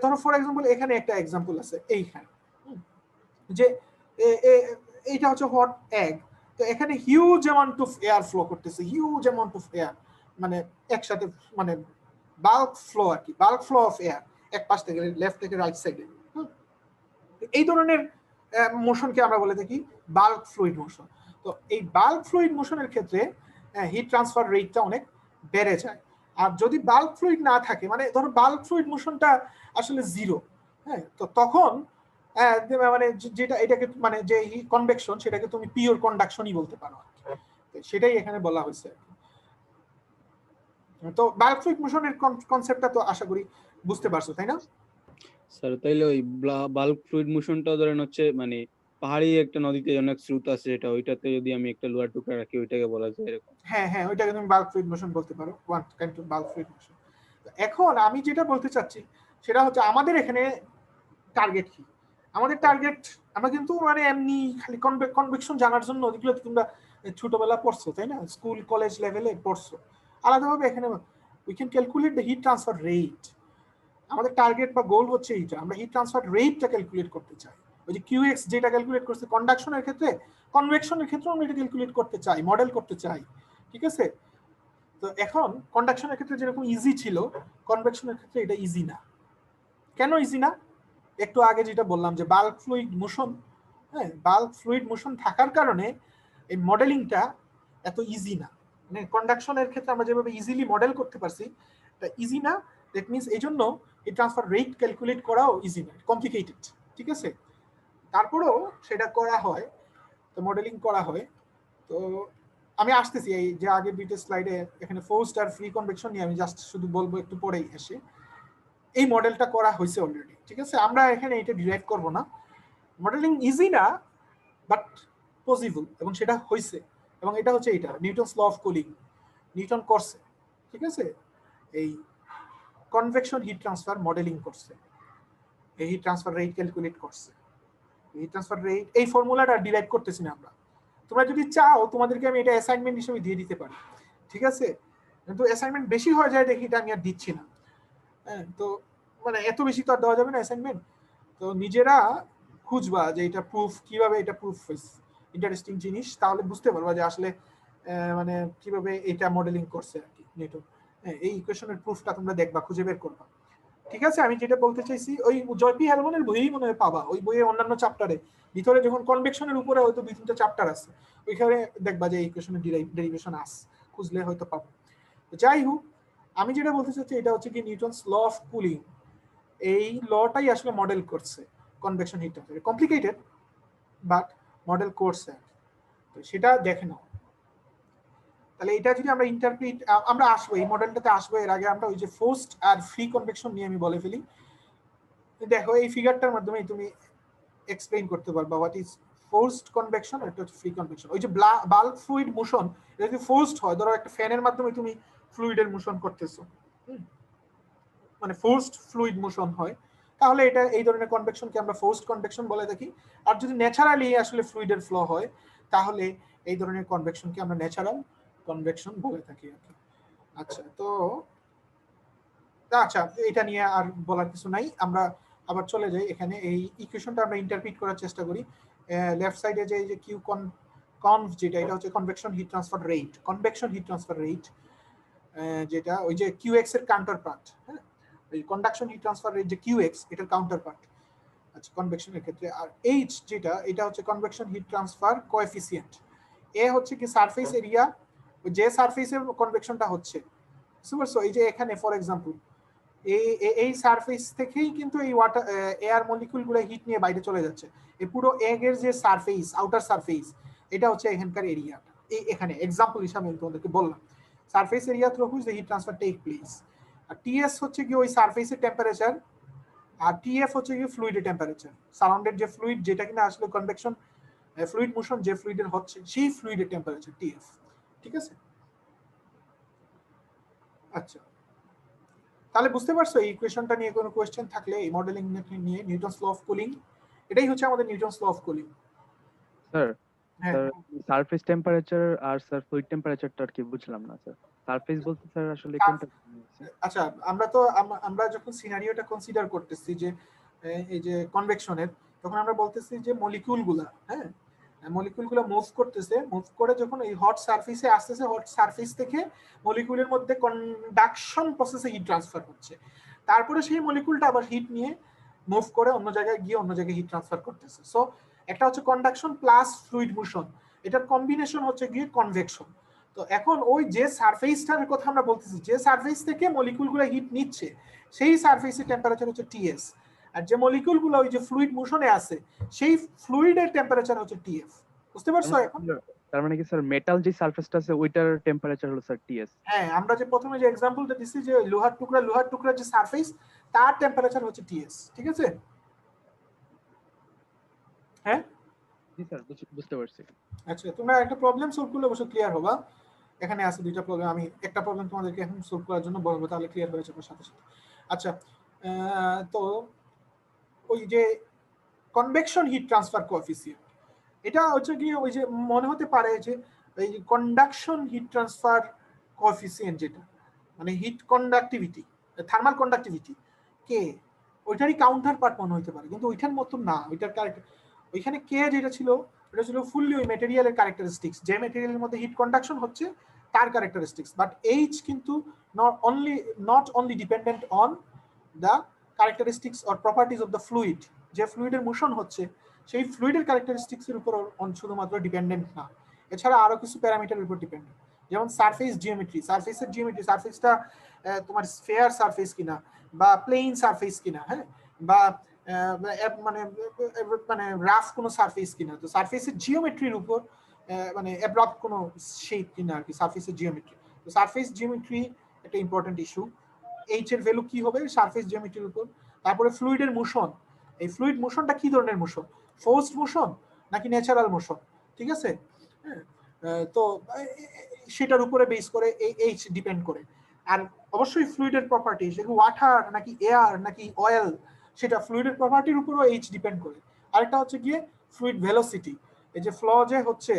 ধরো ফর এক্সাম্পল এখানে একটা এক্সাম্পল আছে এইখানে, যে এইটা হচ্ছে হট এগ, তো এখানে huge amount of air flow করতেছে, হিউজ অ্যামাউন্ট অফ এয়ার, মানে একসাথে মানে বাল্ক ফ্লো আর কি, বাল্ক ফ্লো অফ এয়ার এক পাশ থেকে লেফট থেকে রাইট সাইডে। এই ধরনের মোশনকে আমরা বলে থাকি বাল্ক ফ্লুইড মোশন। তো এই বাল্ক ফ্লুইড মোশনের ক্ষেত্রে হিট ট্রান্সফার রেটটা অনেক বেড়ে যায়। আর যদি বাল্ক ফ্লুইড না থাকে, মানে ধরো বাল্ক ফ্লুইড মোশনটা আসলে জিরো, হ্যাঁ তো তখন মানে যেটা এটাকে মানে যে কনভেকশন সেটাকে তুমি পিওর কন্ডাকশনই বলতে পারো, সেটাই এখানে বলা হয়েছে। তো বাল্ক ফ্লুইড মোশনের কনসেপ্টটা তো আশা করি বুঝতে পারছো, তাই না? স্যার তাইলে ওই বাল্ক ফ্লুইড মোশনটা ধরেন হচ্ছে মানে পাহাড়ি একটা নদীতে অনেক স্রোত আছে, এটা ওইটাতে যদি আমি একটা লোহার টুকরা রাখি ওইটাকে বলা যায় এরকম। হ্যাঁ হ্যাঁ ওইটাকে তুমি বাল্ক ফ্লুইড মোশন বলতে পারো, one kind of bulk fluid motion. এখন আমি যেটা বলতে চাচ্ছি সেটা হচ্ছে আমাদের এখানে টার্গেট কি? আমাদের টার্গেট, আমরা কিন্তু মানে এমনি খালি কনভেকশন জানার জন্য যেগুলো তোমরা ছোটবেলা পড়ছো তাই না, স্কুল কলেজ লেভেলে পড়ছো, আলাদাভাবে এখানে we can calculate the heat transfer rate. আমাদের টার্গেট বা গোল হচ্ছে এইটা, আমরা হিট ট্রান্সফার রেটটা ক্যালকুলেট করতে চাই। ওই যে কিউএক্স যেটা ক্যালকুলেট করছে কন্ডাকশনের ক্ষেত্রে, কনভেকশনের ক্ষেত্রে আমরা এটা ক্যালকুলেট করতে চাই, মডেল করতে চাই। ঠিক আছে, তো এখন কন্ডাকশনের ক্ষেত্রে যেরকম ইজি ছিল, কনভেকশনের ক্ষেত্রে এটা ইজি না। কেন ইজি না? একটু আগে যেটা বললাম যে বাল্ক ফ্লুইড মোশন, হ্যাঁ বাল্ক ফ্লুইড মোশন থাকার কারণে এই মডেলিংটা এত ইজি না। মানে কন্ডাকশনের ক্ষেত্রে আমরা যেভাবে ইজিলি মডেল করতে পারছি, এটা ইজি না। দ্যাট মিনস এই জন্য এই ট্রান্সফার রেট ক্যালকুলেট করাও ইজি না, কমপ্লিকেটেড। ঠিক আছে, তারপরেও সেটা করা হয়, তো মডেলিং করা হয়। তো আমি আসতেছি এই যে আগে দুইটা স্লাইডে এখানে ফোর্সড আর ফ্রি কনভেকশন নিয়ে আমি জাস্ট শুধু বলবো একটু পরেই এসে, এই মডেলটা করা হয়েছে অলরেডি। ঠিক আছে, আমরা এখানে এটা ডিরাইভ করব না, মডেলিং ইজি না বাট পসিবল, এবং সেটা হয়েছে। এবং এটা হচ্ছে এটা Newton's law of cooling, Newton করছে। ঠিক আছে, এই কনভেকশন হিট ট্রান্সফার মডেলিং করছে, এই হিট ট্রান্সফার রেট ক্যালকুলেট করছে। হিট ট্রান্সফার রেট এই ফর্মুলাটা ডিরাইভ করতেছি না আমরা, তোমরা যদি চাও তোমাদেরকে আমি এটা অ্যাসাইনমেন্ট হিসেবে দিয়ে দিতে পারি। ঠিক আছে, কিন্তু অ্যাসাইনমেন্ট বেশি হয়ে যায় দেখি, এটা আমি আর দিচ্ছি না। হ্যাঁ তো মানে এত বেশি তো আর দেওয়া যাবে না অ্যাসাইনমেন্ট, তো নিজেরা খুঁজবা যে এটা প্রুফ কিভাবে, এটা প্রুফ হয়েছে ইন্টারেস্টিং জিনিস, তাহলে বুঝতে পারবা যে আসলে মানে কিভাবে এটা মডেলিং করছে আর কি নিউটন। এই ইকুয়েশনের প্রুফটা তোমরা দেখবা, খুঁজে বের করবা। ঠিক আছে, আমি যেটা বলতে চাইছি ওই জয়পি হেলমনের বইয়েই মনে হয় পাবা, ওই বইয়ে অন্যান্য চ্যাপ্টারে ভিতরে যখন কনভেকশনের উপরে হয়তো 2-3টা চ্যাপ্টার আছে, ওইখানে দেখবা যে এই ইকুয়েশনের ডেরিভেশন আছে, খুঁজলে হয়তো পাবো। যাই হোক, আমি যেটা বলতে চাচ্ছি এটা হচ্ছে কি নিউটনস ল অফ কুলিং, এই লটাই আসলে মডেল করছে convection heat transfer. Complicated but model করছে, তো সেটা দেখে নাও। তাহলে এটা যদি আমরা ইন্টারপ্রিট, আমরা আসবো এই মডেলটাতে আসবো, এর আগে আমরা ওই যে ফোর্সড আর ফ্রি কনভেকশন নিয়ে আমি বলে ফেলি। দেখো এই ফিগারটার মাধ্যমে তুমি এক্সপ্লেইন করতে পারবা হোয়াট ইজ ফোর্সড কনভেকশন আর ফ্রি কনভেকশন। ওই যে বাল্ক ফ্লুইড মোশন, এটা যদি ফোর্সড হয়, ধরো একটা ফ্যানের মাধ্যমে তুমি ফ্লুইডের মোশন করতেছো, মানে ফোর্সড ফ্লুইড মোশন হয়, তাহলে এটা এই ধরনের কনভেকশনকে আমরা ফোর্সড কনভেকশন বলে থাকি। আর যদি ন্যাচারালি আসলে ফ্লুইডের ফ্লো হয়, তাহলে এই ধরনের কনভেকশনকে আমরা ন্যাচারাল কনভেকশন বলে থাকি আর কি। আচ্ছা, তো আচ্ছা এটা নিয়ে আর বলার কিছু নাই, আমরা আবার চলে যাই এখানে। এই ইকুয়েশনটা আমরা ইন্টারপ্রিট করার চেষ্টা করি। লেফট সাইডে যে এই যে কিউ কনভ যেটা, এটা হচ্ছে convection heat transfer rate, convection heat transfer rate, যেটা ওই যে কিউএক্স এর কাউন্টার পার্ট। হ্যাঁ, ওই কন্ডাকশন হিট ট্রান্সফার রেট যে কিউএক্স, এটার কাউন্টার পার্ট। আচ্ছা, কনভেকশনের ক্ষেত্রে। আর এইচ যেটা, এটা হচ্ছে কনভেকশন হিট ট্রান্সফার কোএফিসিয়েন্ট। এ হচ্ছে কি সারফেস এরিয়া, যে সারফেসের কনভেকশনটা হচ্ছে, বুঝতে পারছো? এই যে এখানে ফর এক্সাম্পল এই সারফেস থেকেই কিন্তু এই ওয়াটার এয়ার মলিকিউলগুলো হিট নিয়ে বাইরে চলে যাচ্ছে। এই পুরো এগের যে সারফেস, আউটার সারফেস, এটা হচ্ছে এখানকার এরিয়া। এই এখানে এক্সাম্পল হিসাবে আমি তোমাদেরকে বললাম surface area through which the heat transfer take place. আর টিএস হচ্ছে কি ওই সারফেসের টেম্পারেচার, আর টিএফ হচ্ছে কি ফ্লুইডের টেম্পারেচার, সারাউন্ডেড যে ফ্লুইড, যেটা কিনা আসলে কনভেকশন ফ্লুইড মোশন যে ফ্লুইডের হচ্ছে, সেই ফ্লুইডের টেম্পারেচার টিএফ। ঠিক আছে? আচ্ছা, তাহলে বুঝতে পারছো এই ইকুয়েশনটা নিয়ে কোনো কোয়েশ্চেন থাকলে, এই মডেলিং নিয়ে নিউটনস ল অফ কুলিং, এটাই হচ্ছে আমাদের Newton's law of cooling. Sir হ্যাঁ, স্যার সারফেস টেম্পারেচার আর স্যার ফ্লুইড টেম্পারেচারটা আর কি বুঝলাম না স্যার। সারফেস বলতে স্যার আসলে কোনটা? আচ্ছা আমরা তো আমরা যখন সিনারিওটা কনসিডার করতেছি যে এই যে কনভেকশনের, তখন আমরা বলতেছি যে মলিকিউলগুলা, হ্যাঁ মলিকিউলগুলো মুভ করতেছে, মুভ করে যখন এই হট সারফেসে আসতেছে, হট সারফেস থেকে মলিকিউলের মধ্যে কন্ডাকশন প্রসেসে হিট ট্রান্সফার হচ্ছে, তারপরে সেই মলিকিউলটা আবার হিট নিয়ে মুভ করে অন্য জায়গায় গিয়ে অন্য জায়গায় হিট ট্রান্সফার করতেছে। সো একটা হচ্ছে কন্ডাকশন প্লাস ফ্লুইড মোশন, এটার কম্বিনেশন হচ্ছে গিয়ে কনভেকশন। তো এখন ওই যে সারফেসটার কথা আমরা বলতেছি, যে সারফেস থেকে মলিকিউলগুলো হিট নিচ্ছে, সেই সারফেসের টেম্পারেচার হচ্ছে টিএস। আর যে মলিকিউলগুলো ওই যে ফ্লুইড মোশনে আছে, সেই ফ্লুইডের টেম্পারেচার হচ্ছে টিএফ। বুঝতে পারছো এখন? তার মানে কি স্যার মেটাল যে সারফেসটা আছে ওইটার টেম্পারেচার হলো স্যার টিএস? হ্যাঁ, আমরা যে প্রথমে যে এক্সাম্পলটা দিছি যে লোহার টুকরা যে সারফেস, তার টেম্পারেচার হচ্ছে টিএস। ঠিক আছে? হ্যাঁ, জি স্যার, বুঝতে পারছি। আচ্ছা, তোমরা একটা প্রবলেম সলভ করলে অবশ্য ক্লিয়ার হবা। এখানে আছে দুইটা প্রবলেম, আমি একটা প্রবলেম তোমাদেরকে এখন সলভ করার জন্য বলবো, তাহলে ক্লিয়ার হয়ে যাবে সাথে সাথে। আচ্ছা, তো ওই যে কনভেকশন হিট ট্রান্সফার কোএফিসিয়েন্ট, এটা হচ্ছে কি ওই যে মনে হতে পারে যে এই কন্ডাকশন হিট ট্রান্সফার কোএফিসিয়েন্ট, যেটা মানে হিট কন্ডাক্টিভিটি, থার্মাল কন্ডাক্টিভিটি কে, ওইটারই কাউন্টার পার্ট মনে হতে পারে, কিন্তু ওইটার মতো না। ওইটার ক্যারেক্টার, ওইখানে কে যেটা ছিল, এটা ছিল ফুললি ওই ম্যাটেরিয়ালের ক্যারেক্টারিস্টিক্স, যে ম্যাটেরিয়ালের মধ্যে হিট কন্ডাকশন হচ্ছে তার ক্যারেক্টারিস্টিক্স। বাট এইচ কিন্তু not only dependent on the characteristics or properties of the fluid, যে ফ্লুইডের মোশন হচ্ছে সেই ফ্লুইডের ক্যারেক্টারিস্টিক্স এর উপর শুধুমাত্র ডিপেন্ডেন্ট না, এছাড়া আরো কিছু প্যারামিটারের উপর ডিপেন্ডেন্ট। যেমন সারফেস জিওমেট্রি, সারফেসটা তোমার স্ফেয়ার সারফেস কিনা বা প্লেন সারফেস কিনা, হ্যাঁ, বা মানে মানে রাফ কোনো সারফেস কিনা, তো সারফেসের জিওমেট্রির উপর মানে অ্যাব্রাপ্ট কোনো শেপ কিনা আর কি, সারফেসের জিওমেট্রি। তো সারফেস জিওমেট্রি একটা ইম্পর্টেন্ট ইস্যু। এইচ এর ভ্যালু কি হবে সারফেস জিওমেট্রির উপর। তারপরে ফ্লুইডের মোশন, এই ফ্লুইড মোশনটা কি ধরনের মোশন, ফোর্সড মোশন নাকি ন্যাচারাল মোশন, ঠিক আছে? তো সেটার উপরে বেস করে এই এইচ ডিপেন্ড করে। আর অবশ্যই ফ্লুইডের প্রপার্টি, যেগুলো ওয়াটার নাকি এয়ার নাকি অয়েল, সেটা ফ্লুইডের প্রপার্টির উপরও এইচ ডিপেন্ড করে। আরেকটা হচ্ছে গিয়ে ফ্লুইড ভেলোসিটি, এই যে ফ্লো যে হচ্ছে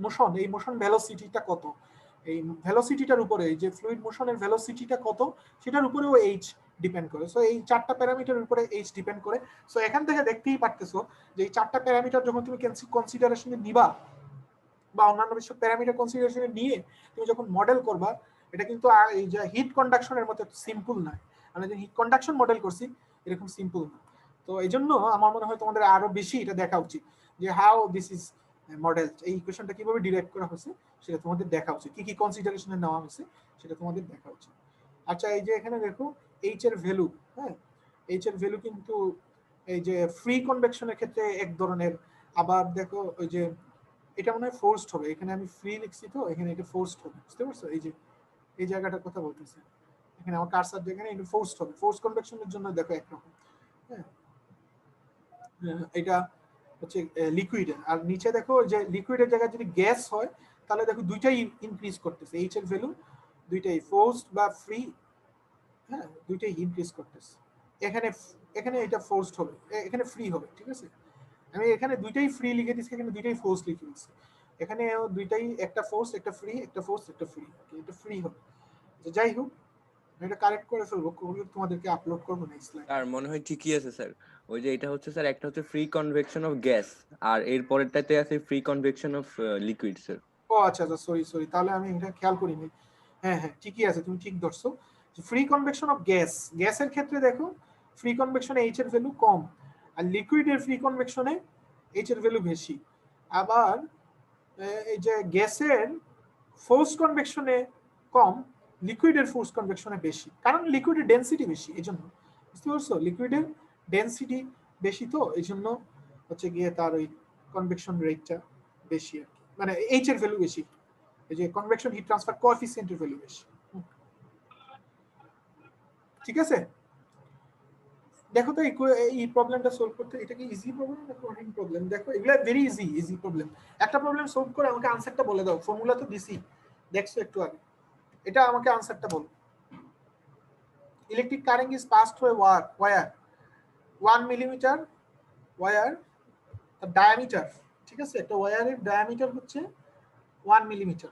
মোশন, এই মোশন ভেলোসিটিটা কত, এই ভেলোসিটিটার উপরে, যে ফ্লুইড মোশনের ভেলোসিটিটা কত, সেটার উপরেও এইচ ডিপেন্ড করে। সো এই চারটা প্যারামিটারের উপরে এইচ ডিপেন্ড করে। সো এখান থেকে দেখতেই পারতেছো যে এই চারটা প্যারামিটার যখন তুমি কনসিডারেশনে নিবা বা অন্যান্য বিষয় প্যারামিটার কনসিডারেশনে নিয়ে তুমি যখন মডেল করবা, এটা কিন্তু এই যে হিট কন্ডাকশনের মতো সিম্পল না। আমরা যে হিট কন্ডাকশন মডেল করছি এরকম সিম্পল না। তো এই জন্য আমার মনে হয় তোমাদের আরো বেশি এটা দেখা উচিত যে হাউ দিস ইজ মডেল, এই ইকুয়েশনটা কিভাবে ডিরাইভ করা হয়েছে সেটা তোমাদের দেখা উচিত, কি কি কনসিডারেশনে নেওয়া হয়েছে সেটা তোমাদের দেখা উচিত। আচ্ছা, এই যে এখানে দেখো এইচ এর ভ্যালু, হ্যাঁ এইচ এর ভ্যালু কিন্তু এই যে ফ্রি কনভেকশনের ক্ষেত্রে এক ধরনের, আবার দেখো ওই যে এটা মনে হয় ফোর্সড হবে, এখানে আমি ফ্রি লিখছি তো এখানে এটা ফোর্সড হবে, বুঝতে পারছো? এই যে এই জায়গাটার কথা বলতেছে, এখানে আমার কারসার যেখানে এটা ফোর্সড হবে, ফোর্স কনভেকশনের জন্য দেখো একরকম, হ্যাঁ এটা হচ্ছে লিকুইডের। আর নিচে দেখো যে লিকুইডের জায়গায় যদি গ্যাস হয় তাহলে দেখো দুইটাই ইনক্রিজ করতেছে, এইচ এর ভ্যালু দুইটাই, ফোর্সড বা ফ্রি, হ্যাঁ দুইটাই ইনক্রিজ করতেছে। এখানে এখানে এটা ফোর্সড হবে, এখানে ফ্রি হবে, ঠিক আছে? আমি এখানে দুইটাই ফ্রি লিখে দিচ্ছি, এখানে দুইটাই ফোর্স লিখে দিচ্ছি, এখানে দুইটাই, একটা ফোর্স একটা ফ্রি, একটা ফোর্স একটা ফ্রি, এটা ফ্রি হবে। তো যাই হোক এটা কারেক্ট করে ফেলবো, তোমাদেরকে আপলোড করবো নেক্সট লাইন। আর মনে হয় ঠিকই আছে স্যার। ওই যে এটা হচ্ছে স্যার, একটা হচ্ছে ফ্রি কনভেকশন অফ গ্যাস, আর এর পরেরটাতে আছে free convection of liquid sir. ও আচ্ছা আচ্ছা, সরি তাহলে আমি এটা খেয়াল করিনি। হ্যাঁ ঠিকই আছে, তুমি ঠিক ধরছো। ফ্রি কনভেকশন অফ গ্যাস, গ্যাসের ক্ষেত্রে দেখো ফ্রি কনভেকশনে এইচ এর ভ্যালু কম, আর লিকুইডের ফ্রি কনভেকশনে এইচ এর ভ্যালু বেশি। আবার এই যে গ্যাসের ফোর্স কনভেকশনে কম, লিকুইডের ফোর্স কনভেকশনে বেশি, কারণ লিকুইডের ডেনসিটি বেশি, এই জন্য। বুঝতে পারছো, লিকুইডের ডেনসিটি বেশি, তো এই জন্য হচ্ছে গিয়ে তার ওই কনভেকশন রেটটা বেশি আর কি, মানে এইচ এর ভ্যালু বেশি, এই যে কনভেকশন হিট ট্রান্সফার কোএফিসিয়েন্টের ভ্যালু বেশি। ঠিক আছে, দেখো তো এই প্রবলেমটা সলভ করতে, এটা কি ইজি প্রবলেম না কঠিন প্রবলেম? দেখো এগুলা ভেরি ইজি প্রবলেম। একটা প্রবলেম সলভ করে আমাকে আনসারটা বলে দাও, ফর্মুলা তো দিছি দেখছো একটু আগে, এটা আমাকে আনসারটা বলো। Electric current is passed through wire 1 millimetre wire diameter, ঠিক আছে, একটা ওয়্যারের ডায়ামিটার হচ্ছে 1 মিলিমিটার,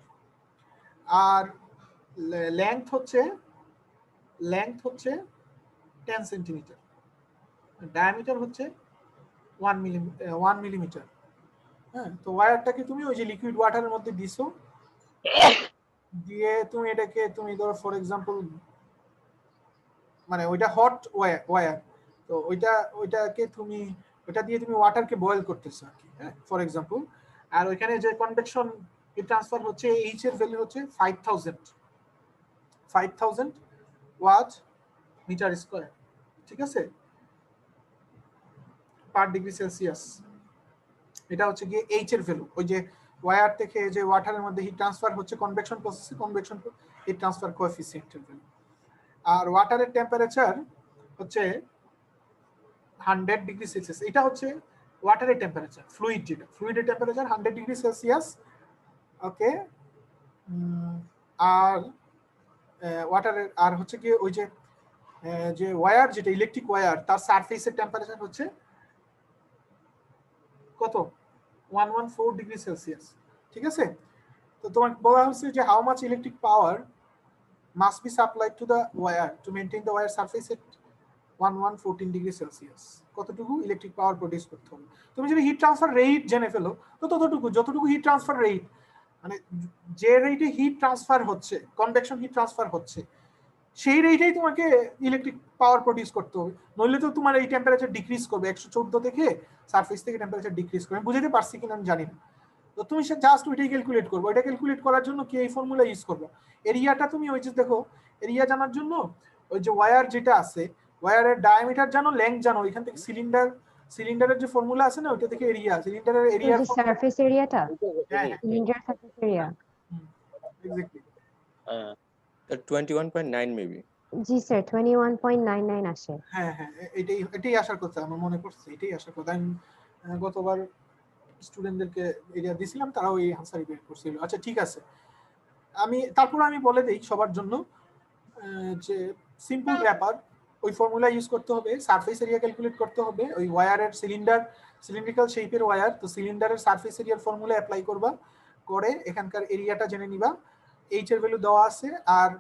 আর লেংথ হচ্ছে 10 সেন্টিমিটার, ডায়ামিটার হচ্ছে 1 মিলিমিটার। হ্যাঁ, তো ওয়্যারটাকে তুমি ওই যে লিকুইড ওয়াটারের মধ্যে দিছো, দিয়ে তুমি এটাকে তুমি ধরো ফর এক্সাম্পল, মানে ওইটা হট ওয়্যার, তো ওইটাকে তুমি ওইটা দিয়ে তুমি ওয়াটারকে বয়েল করতেছো আর কি, হ্যাঁ ফর এক্সাম্পল। আর ওইখানে যে কনভেকশন হিট ট্রান্সফার হচ্ছে, এইচ এর ভ্যালু হচ্ছে 5000 ওয়াট মিটার স্কয়ার, ঠিক আছে, পার ডিগ্রি সেলসিয়াস। এটা হচ্ছে গিয়ে এইচ এর ভ্যালু, ওই যে ওয়্যার থেকে যে ওয়াটারের মধ্যে হিট ট্রান্সফার হচ্ছে কনভেকশন প্রসেসে, কনভেকশন হিট ট্রান্সফার কোএফিসিয়েন্টের ভ্যালু। আর ওয়াটারের টেম্পারেচার হচ্ছে 100 ডিগ্রি সেলসিয়াস, এটা হচ্ছে ওয়াটারের টেম্পারেচার, ফ্লুইডের টেম্পারেচার 100 ডিগ্রি সেলসিয়াস। ওকে, আর ওয়াটারের আর হচ্ছে কি ওই যে ওয়্যার, যেটা ইলেকট্রিক ওয়্যার, তার সারফেসের টেম্পারেচার হচ্ছে কত 114 ডিগ্রি সেলসিয়াস, ঠিক আছে। তো তোমার বলা হচ্ছে যে how much electric power must be supplied to the wire to maintain the wire surface at 1114 degree Celsius, কতটুকু ইলেকট্রিক পাওয়ার প্রডিউস করতে হবে। তুমি যদি হিট ট্রান্সফার রেট জেনে ফেলো, তো যতটুকু হিট ট্রান্সফার রেট, মানে যে রেটে হিট ট্রান্সফার হচ্ছে, কনভেকশন হিট ট্রান্সফার হচ্ছে, সেই রেটেই তোমাকে ইলেকট্রিক পাওয়ার প্রডিউস করতে হবে, নইলে তো তোমার এই টেম্পারেচার ডিক্রিজ করবে, 114 থেকে সারফেস থেকে টেম্পারেচার ডিক্রিজ করবে। আমি বুঝাতে পারছি কিনা আমি জানি না, তো তুমি জাস্ট ওইটাই ক্যালকুলেট করবে। ওইটা ক্যালকুলেট করার জন্য কি এই ফর্মুলা ইউজ করবে। এরিয়াটা তুমি ওই যে দেখো, এরিয়া জানার জন্য ওই যে ওয়্যার যেটা আছে, ওয়্যারের ডায়ামিটার জানো, লেংথ জানো, এখান থেকে সিলিন্ডারের যে ফর্মুলা আছে না, ওইটা থেকে এরিয়া, সিলিন্ডারের এরিয়া, সারফেস এরিয়াটা, হ্যাঁ cylinder surface area, exactly 21.9 maybe. জি স্যার 21.99 আসে। হ্যাঁ এটাই আশার কথা, আমার মনে পড়ছে এটাই আশার কথা। আমি গতবার স্টুডেন্টদেরকে এরিয়া দিছিলাম, তারাও এই আনসারই বের করছিল। আচ্ছা ঠিক আছে, তারপর আমি বলে দেই সবার জন্য যে সিম্পল ব্যাপার, ওই ফর্মুলা ইউজ করতে হবে, সারফেস এরিয়া ক্যালকুলেট করতে হবে, ওই ওয়্যারের সিলিন্ড্রিক্যাল শেপের ওয়্যার, তো সিলিন্ডারের সারফেস এরিয়ার ফর্মুলা অ্যাপ্লাই করবা, করে এখানকার এরিয়াটা জেনে নিবা, এইচ এর ভ্যালু দেওয়া আছে, আর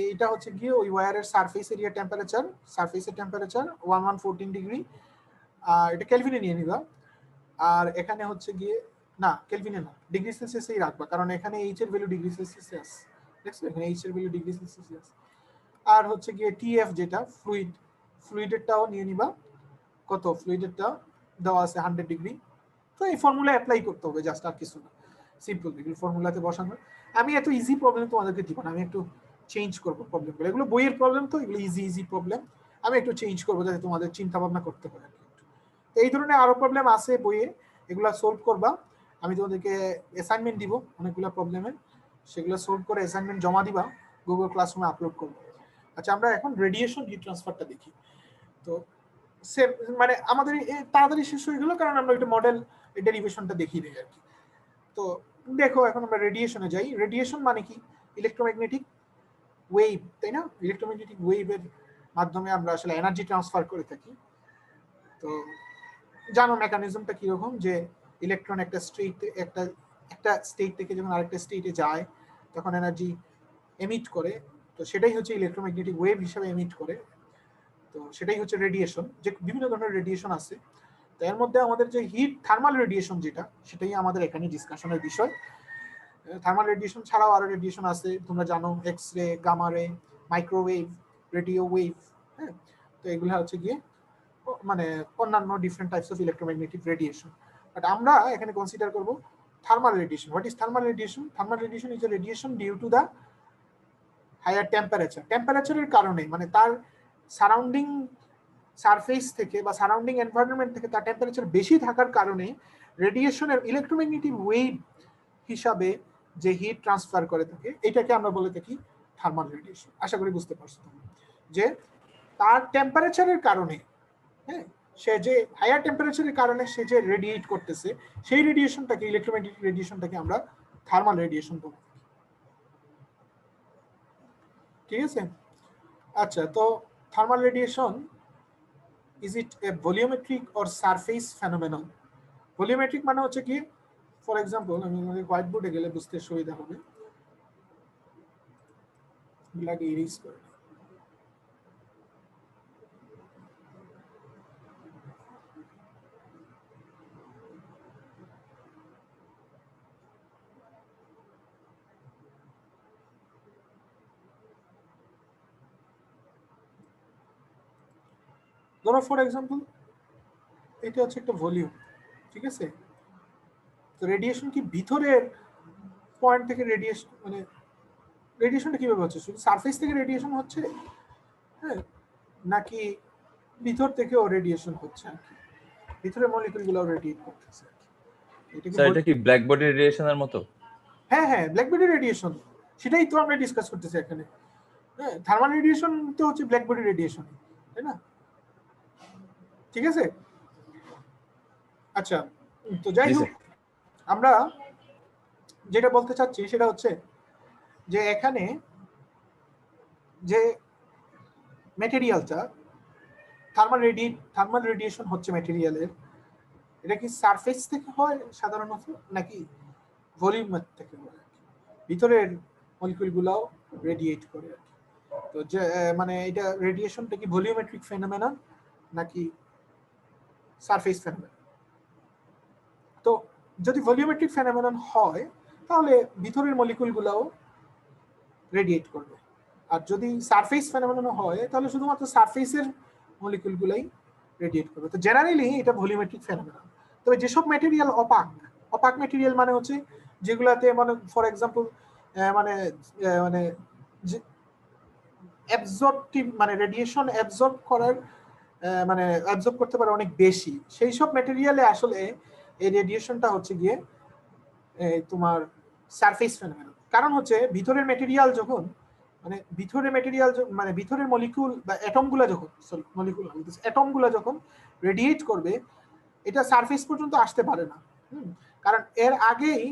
এইটা হচ্ছে গিয়ে ওই ওয়্যারের সারফেস এরিয়া টেম্পারেচার, সারফেসের টেম্পারেচার 1114 ডিগ্রি, আর এটা কেলভিনে নিয়ে নিবা। আর এখানে হচ্ছে গিয়ে না, কেলভিনে না, ডিগ্রি সেলসিয়াসেই রাখবা, কারণ এখানে এইচ এর ভ্যালু ডিগ্রি সেলসিয়াস, দেখছো এখানে এইচ এর ভ্যালু ডিগ্রি সেলসিয়াস। আর হচ্ছে গিয়ে টিএফ যেটা ফ্লুইডেরটাও নিয়ে নিবা, কত ফ্লুইডেরটা দেওয়া আছে 100 ডিগ্রি। তো এই ফর্মুলা অ্যাপ্লাই করতে হবে, জাস্ট আর কিছু না, সিম্পল এগুলো ফর্মুলাতে বসানো। আমি এত ইজি প্রবলেম তোমাদেরকে দিব না, আমি একটু চেঞ্জ করবো প্রবলেমগুলো, এগুলো বইয়ের প্রবলেম, তো এগুলো ইজি প্রবলেম, আমি একটু চেঞ্জ করবো যাতে তোমাদের চিন্তা ভাবনা করতে পারে। এই ধরনের আরো প্রবলেম আছে বইয়ে, এগুলা সলভ করবা। আমি তোমাদেরকে অ্যাসাইনমেন্ট দিব অনেকগুলো প্রবলেমের, সেগুলো সলভ করে অ্যাসাইনমেন্ট জমা দিবা, গুগল ক্লাসরুমে আপলোড করবো। আচ্ছা, আমরা এখন রেডিয়েশন হিট ট্রান্সফারটা দেখি। তো মানে আমাদের তাড়াতাড়ি শেষ হয়ে গেল, কারণ আমরা একটা মডেল ডেরিভেশনটা দেখিয়ে দিই আর কি। তো দেখো এখন আমরা রেডিয়েশনে যাই। রেডিয়েশন মানে কি? ইলেকট্রোম্যাগনেটিক ওয়েভ, তাই না? ইলেকট্রোম্যাগনেটিক ওয়েভের মাধ্যমে আমরা আসলে এনার্জি ট্রান্সফার করে থাকি। তো জানো মেকানিজমটা কিরকম, যে ইলেকট্রন একটা স্টেট থেকে যখন আরেকটা স্টেটে যায়, তখন এনার্জি এমিট করে, তো সেটাই হচ্ছে ইলেকট্রোম্যাগনেটিক ওয়েভ হিসেবে এমিট করে, তো সেটাই হচ্ছে রেডিয়েশন। যে বিভিন্ন ধরনের রেডিয়েশন আছে, তো এর মধ্যে আমাদের যে হিট থার্মাল রেডিয়েশন যেটা, সেটাই আমাদের এখানে ডিসকাশনের বিষয়। থার্মাল রেডিয়েশন ছাড়াও আরো রেডিয়েশন আছে, তোমরা জানো, এক্স রে, গামা রে, মাইক্রোওয়েভ, রেডিও ওয়েভ, হ্যাঁ। তো এগুলো হচ্ছে গিয়ে মানে অন্যান্য different types of electromagnetic radiation. But আমরা এখানে কনসিডার করব thermal radiation. What is thermal radiation? Thermal radiation is a radiation due to the higher temperature. টেম্পারেচারের কারণে, মানে তার সারাউন্ডিং সারফেস থেকে বা সারাউন্ডিং এনভায়রনমেন্ট থেকে তার টেম্পারেচার বেশি থাকার কারণে রেডিয়েশনের ইলেকট্রোম্যাগনেটিক ওয়েভ হিসাবে যে হিট ট্রান্সফার করে থাকে, এটাকে আমরা বলে থাকি থার্মাল রেডিয়েশন। আশা করি বুঝতে পারছো যে তার টেম্পারেচারের কারণে, হ্যাঁ, সে যে হায়ার টেম্পারেচারের কারণে সে যে রেডিয়েট করতেছে, সেই রেডিয়েশনটাকে, ইলেকট্রোম্যাগনেটিক রেডিয়েশনটাকে আমরা থার্মাল রেডিয়েশন বলি। ঠিক আছে? আচ্ছা, তো thermal radiation, is it a volumetric or surface phenomenon? Volumetric মানে হচ্ছে কি, ফর এক্সাম্পল আমি হোয়াইট বোর্ডে গেলে বুঝতে সুবিধা হবে, এগুলাকে ইরেজ করে। ধরো ফর এক্সাম্পল এটা হচ্ছে একটা ভলিউম, ঠিক আছে? তো রেডিয়েশন কি ভিতরের পয়েন্ট থেকে রেডিয়েশন, মানে রেডিয়েশনটা কিভাবে হচ্ছে? শুধু সারফেস থেকে রেডিয়েশন হচ্ছে, হ্যাঁ, নাকি ভিতর থেকেও রেডিয়েশন হচ্ছে? আর কি ভিতরের মলিকিউলগুলো রেডিয়েট করতেছে। স্যার এটা কি ব্ল্যাক বডি রেডিয়েশনের মতো? হ্যাঁ হ্যাঁ, ব্ল্যাক বডি রেডিয়েশন, সেটাই তো আমরা ডিসকাস করতেছি এখানে। হ্যাঁ, থার্মাল রেডিয়েশন তো হচ্ছে ব্ল্যাক বডি রেডিয়েশন, তাই না? ঠিক আছে, আচ্ছা। তো যাই হোক, আমরা যেটা বলতে চাচ্ছি সেটা হচ্ছে যে এখানে যে ম্যাটেরিয়ালটা থার্মাল রেডিয়েশন হচ্ছে ম্যাটেরিয়ালের, এটা কি সারফেস থেকে হয় সাধারণত নাকি ভলিউম থেকে হয়? ভিতরের মলিকিউলগুলোও রেডিয়েট করে আর কি। তো যে মানে এটা রেডিয়েশনটা কি ভলিউমেট্রিক ফেনোমেনন নাকি সারফেস ফেনোমেনন? তো যদি ভলিউমেট্রিক ফেনোমেনন হয় তাহলে ভিতরের মলিকিউলগুলোও রেডিয়েট করবে, আর যদি সারফেস ফেনোমেনন হয় তাহলে শুধুমাত্র সারফেসের মলিকিউলগুলাই রেডিয়েট করবে। তো জেনারেলি এটা ভলিউমেট্রিক ফেনোমেনন। তবে যেসব ম্যাটেরিয়াল অপাক ম্যাটেরিয়াল মানে হচ্ছে যেগুলাতে মানে ফর এক্সাম্পল মানে মানে অ্যাবজর্পটিভ, মানে রেডিয়েশন অ্যাবজর্ব করার মানে অ্যাবজর্ব করতে পারে অনেক বেশি, সেই সব ম্যাটেরিয়ালে আসলে এই রেডিয়েশনটা হচ্ছে গিয়ে তোমার সারফেস ফেনোমেনন। কারণ হচ্ছে ভিতরের ম্যাটেরিয়াল যখন, মানে ভিতরের মলিকিউল বা অ্যাটমগুলো যখন, অ্যাটমগুলো যখন রেডিয়েট করবে, এটা সারফেস পর্যন্ত আসতে পারে না। কারণ এর আগেই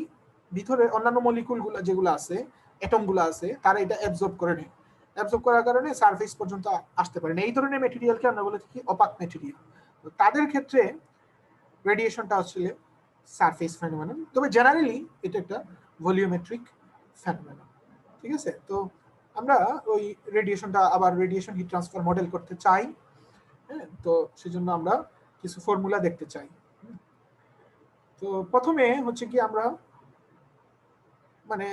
ভিতরে অন্যান্য মলিকিউলগুলো যেগুলো আছে, অ্যাটমগুলো আছে, তারা এটা অ্যাবজর্ব করে নেয়। অ্যাবজর্ব করার কারণে সারফেস পর্যন্ত আসতে পারে না। এই ধরনের ম্যাটেরিয়ালকে আমরা বলে থাকি অপাক ম্যাটেরিয়াল। তো তাদের ক্ষেত্রে রেডিয়েশনটা আসলে সারফেস ফেনোমেনন, তবে জেনারেলি এটা একটা ভলিউমেট্রিক ফেনোমেনন। ঠিক আছে? তো আমরা ওই রেডিয়েশনটা আবার রেডিয়েশন হিট ট্রান্সফার মডেল করতে চাই, হ্যাঁ, তো সেজন্য আমরা কিছু ফর্মুলা দেখতে চাই। তো প্রথমে হচ্ছে কি আমরা মানে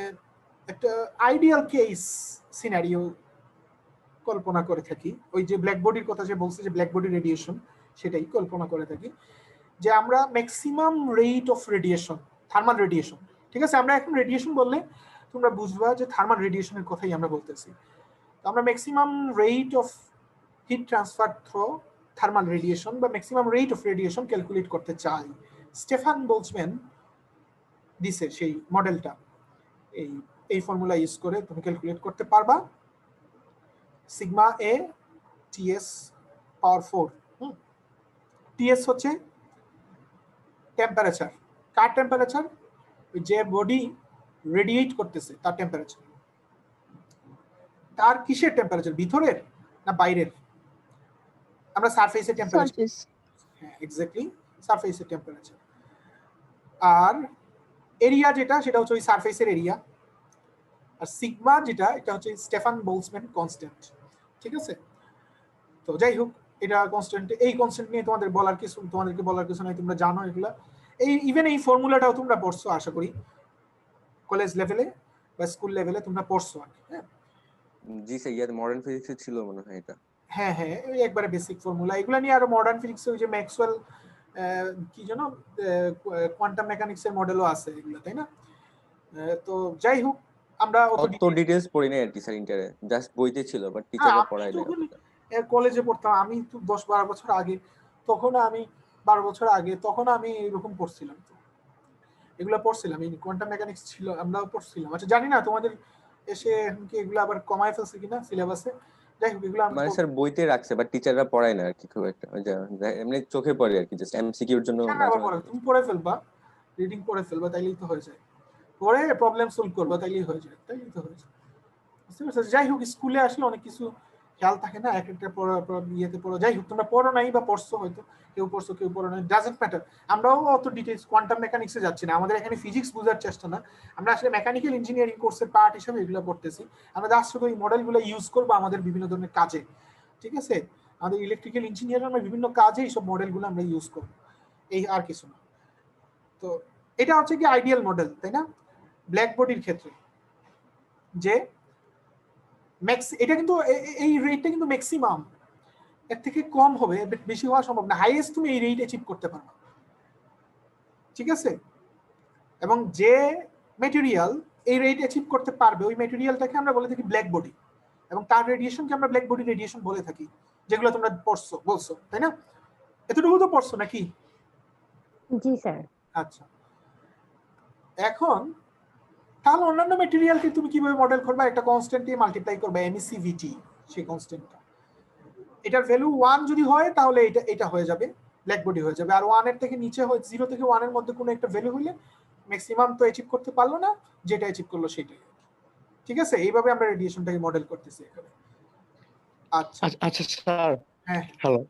একটা আইডিয়াল কেস সিনারিও কল্পনা করে থাকি, ওই যে ব্ল্যাক বডির কথা যে বলছে যে ব্ল্যাক বডি রেডিয়েশন, সেটাই কল্পনা করে থাকি যে আমরা maximum rate of radiation, thermal radiation, ঠিক আছে? আমরা এখন রেডিয়েশন বললে তোমরা বুঝবা যে থার্মাল রেডিয়েশনের কথাই আমরা বলতেছি। তো আমরা maximum rate of heat transfer through thermal radiation বা maximum rate of radiation calculate করতে চাই। স্টেফান বোলজম্যান দিছে সেই মডেলটা, এই ফর্মুলা ইউজ করে তুমি ক্যালকুলেট করতে পারবা sigma a TS power 4। TS হচ্ছে টেম্পারেচার। কার টেম্পারেচার? যে বডি রেডিয়েট করতেছে তার টেম্পারেচার। তার কিসের টেম্পারেচার? ভিতরের না বাইরের? আমরা সারফেসের টেম্পারেচার, হ্যাঁ এক্স্যাক্টলি সারফেসের টেম্পারেচার। আর এরিয়া যেটা, সেটা হচ্ছে ওই সারফেসের এরিয়া। আর সিগমা যেটা এটা হচ্ছে স্টেফান বোলসম্যান কনস্ট্যান্ট, ঠিক আছে? তো যাই হোক, এটা কনস্ট্যান্ট, এই কনস্ট্যান্ট নিয়ে তোমাদেরকে বলার কিছু নাই, তোমরা জানো এগুলা। ইভেন এই ফর্মুলাটাও তোমরা পড়ছো আশা করি কলেজ লেভেলে বা স্কুল লেভেলে তোমরা পড়ছো আর কি। হ্যাঁ জি স্যার, ইয়ার মডার্ন ফিজিক্সে ছিল মনে হয় এটা। হ্যাঁ হ্যাঁ, ওই একবারে বেসিক ফর্মুলা, এগুলা নিয়ে আরো মডার্ন ফিজিক্সে ওই যে ম্যাক্সওয়েল কি যেন কোয়ান্টাম মেকানিক্স এর মডেলও আছে এগুলা, তাই না? তো যাই হোক, আমরা অত ডিটেইলস পড়ি নাই আর কি স্যার ইন্টারে, জাস্ট বইতে ছিল বাট হ্যাঁ, টিচাররা আমি পড়ায় নাই। যখন কলেজে পড়তাম, আমি তো 10-12 বছর আগে, তখন আমি 12 বছর আগে তখন আমি এরকম পড়ছিলাম, এগুলো পড়ছিলাম, এই কোয়ান্টাম মেকানিক্স ছিল, আমরাও পড়ছিলাম। আচ্ছা জানি না তোমাদের এসে এখন কি এগুলো আবার কমায় ফেলছে কিনা সিলেবাসে, যাই হোক এগুলো মানে স্যার বইতে রাখছে বাট টিচাররা পড়ায় না আর কি খুব একটা, ওই যে এমনি চোখে পড়ে আর কি, জাস্ট এমসিকিউর জন্য মাঝে মাঝে। তুমি পড়ে ফেলবা, রিডিং পড়ে ফেলবা, তাইলেই তো হয়ে যায়, পরে প্রবলেম সলভ করবা, তাইলেই হয়ে যায়, তাইলেই তো হয়ে যায়, বুঝতে পারছো? যাই হোক, স্কুলে আসলে অনেক কিছু খেয়াল থাকে না, এক একটা ইয়েতে পড়ো। যাই হোক, তোমরা পড়ো নাই বা পড়ছো, হয়তো কেউ পড়ছো কেউ পড়ো নাই, ডাজন্ট ম্যাটার। আমরাও অত ডিটেইলস কোয়ান্টাম মেকানিক্সে যাচ্ছি না, আমাদের এখানে ফিজিক্স বোঝার চেষ্টা না, আমরা আসলে মেকানিক্যাল ইঞ্জিনিয়ারিং কোর্সের পার্ট হিসেবে এগুলো পড়তেছি। আমরা জাস্ট শুধু এই মডেলগুলো ইউজ করবো আমাদের বিভিন্ন ধরনের কাজে, ঠিক আছে? আমাদের ইলেকট্রিক্যাল ইঞ্জিনিয়ারিং আমরা বিভিন্ন কাজে এইসব মডেলগুলো আমরা ইউজ করবো, এই আর কিছু না। তো এটা হচ্ছে কি আইডিয়াল মডেল, তাই না? ব্ল্যাক বডির ক্ষেত্রে যে এটা কিন্তু এই রেটটা কিন্তু ম্যাক্সিমাম, এর থেকে কম হবে, বেশি হওয়া সম্ভব না, হাইয়েস্ট তুমি এই রেট অ্যাচিভ করতে পারবে, ঠিক আছে? এবং যে ম্যাটেরিয়াল এই রেট অ্যাচিভ করতে পারবে ওই ম্যাটেরিয়ালটাকে আমরা বলে থাকি ব্ল্যাক বডি, এবং তার রেডিয়েশনকে আমরা ব্ল্যাক বডি রেডিয়েশন বলে থাকি, যেগুলো তোমরা বলছো, তাই না? এতটুকু তো পড়ছো নাকি? জি স্যার। আচ্ছা, এখন তাহলে অন্যান্য ম্যাটেরিয়ালকে তুমি কিভাবে মডেল করবে? একটা কনস্ট্যান্ট দিয়ে মাল্টিপ্লাই করবে, এমিসিভিটি, সেই কনস্ট্যান্টটা, এটার ভ্যালু 1 যদি হয় তাহলে এটা হয়ে যাবে ব্ল্যাক বডি হয়ে যাবে, আর 1 এর থেকে নিচে হয় 0 থেকে 1 এর মধ্যে কোনো একটা ভ্যালু হইলে ম্যাক্সিমাম তো অ্যাচিভ করতে পারলো না, যেটা অ্যাচিভ করলো সেটাই, ঠিক আছে? এইভাবে আমরা রেডিয়েশনটাকে মডেল করতেছি এখানে। আচ্ছা আচ্ছা স্যার, হ্যাঁ হ্যালো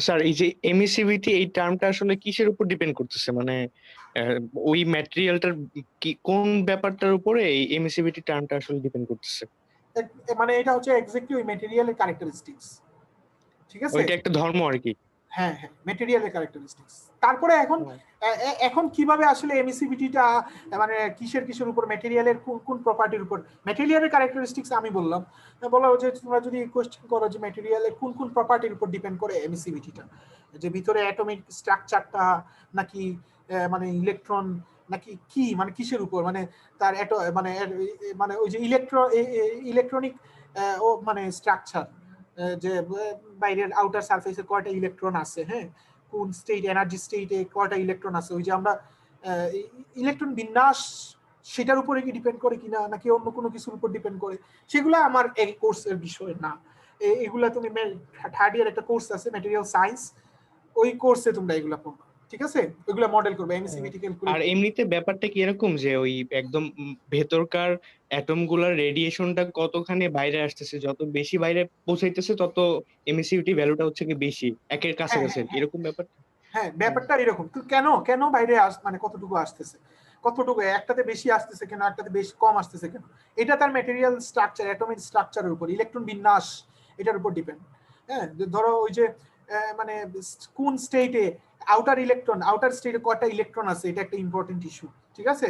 স্যার, এই যে এমিসিভিটি এই টার্মটা আসলে কিসের উপর ডিপেন্ড করতেছে? মানে ওই ম্যাটেরিয়ালটার কি কোন ব্যাপারটার উপরে এই এমিসিভিটি টার্মটা আসলে ডিপেন্ড করতেছে? মানে এটা হচ্ছে এক্স্যাক্টলি ওই ম্যাটেরিয়ালের ক্যারেক্টারিস্টিক্স, ঠিক আছে? ওইটা একটা ধর্ম আর কি। হ্যাঁ হ্যাঁ, ম্যাটেরিয়ালের ক্যারেক্টারিস্টিক্স। তারপরে এখন কিভাবে আসলে এমিসিভিটিটা মানে কিসের উপর, ম্যাটেরিয়ালের কোন প্রপার্টির উপর, ম্যাটেরিয়ালের ক্যারেক্টারিস্টিক্স আমি বললাম, বলা হচ্ছে তোমরা যদি কোশ্চেন করো যে ম্যাটেরিয়ালের কোন প্রপার্টির উপর ডিপেন্ড করে এমিসিভিটিটা, যে ভিতরে অ্যাটমিক স্ট্রাকচারটা নাকি মানে ইলেকট্রন নাকি কি, মানে কিসের উপর, মানে তার মানে ওই যে ইলেকট্রনিক ও মানে স্ট্রাকচার, যে বাইরের আউটার সারফেসে কয়টা ইলেকট্রন আছে, হ্যাঁ, কোন স্টেট, এনার্জি স্টেটে কয়টা ইলেকট্রন আছে, ওই যে আমরা ইলেকট্রন বিন্যাস, সেটার উপরে কি ডিপেন্ড করে কিনা নাকি অন্য কোনো কিছুর উপর ডিপেন্ড করে, সেগুলো আমার এই কোর্সের বিষয় না। এগুলা তুমি থার্ড ইয়ার একটা কোর্স আছে ম্যাটেরিয়াল সায়েন্স, ওই কোর্সে তোমরা এগুলা পড়বে, ঠিক আছে? ওইগুলা মডেল করবে, এমিসিভিটি ক্যালকুলেট। আর এমনিতে ব্যাপারটা কি এরকম যে ওই একদম ভেতরকার অ্যাটম গুলার রেডিয়েশনটা কতখানি বাইরে আসতেছে, যত বেশি বাইরে পৌঁছাইতেছে তত এমিসিভিটি ভ্যালুটা হচ্ছে কি বেশি, একের কাছাকাছি এরকম ব্যাপার? হ্যাঁ, ব্যাপারটা এরকম। তো কেন বাইরে মানে কতটুকু আসতেছে, কতটুকু একটাতে বেশি আসতেছে কেন, একটাতে বেশি কম আসতেছে কেন, এটা তার ম্যাটেরিয়াল স্ট্রাকচার, অ্যাটমিক স্ট্রাকচারের উপর, ইলেকট্রন বিন্যাস এটার উপর ডিপেন্ড। হ্যাঁ, ধরো ওই যে মানে কোন স্টেটে আউটার স্টেটে কয়টা ইলেকট্রন আছে, এটা একটা ইম্পর্টেন্ট ইস্যু, ঠিক আছে?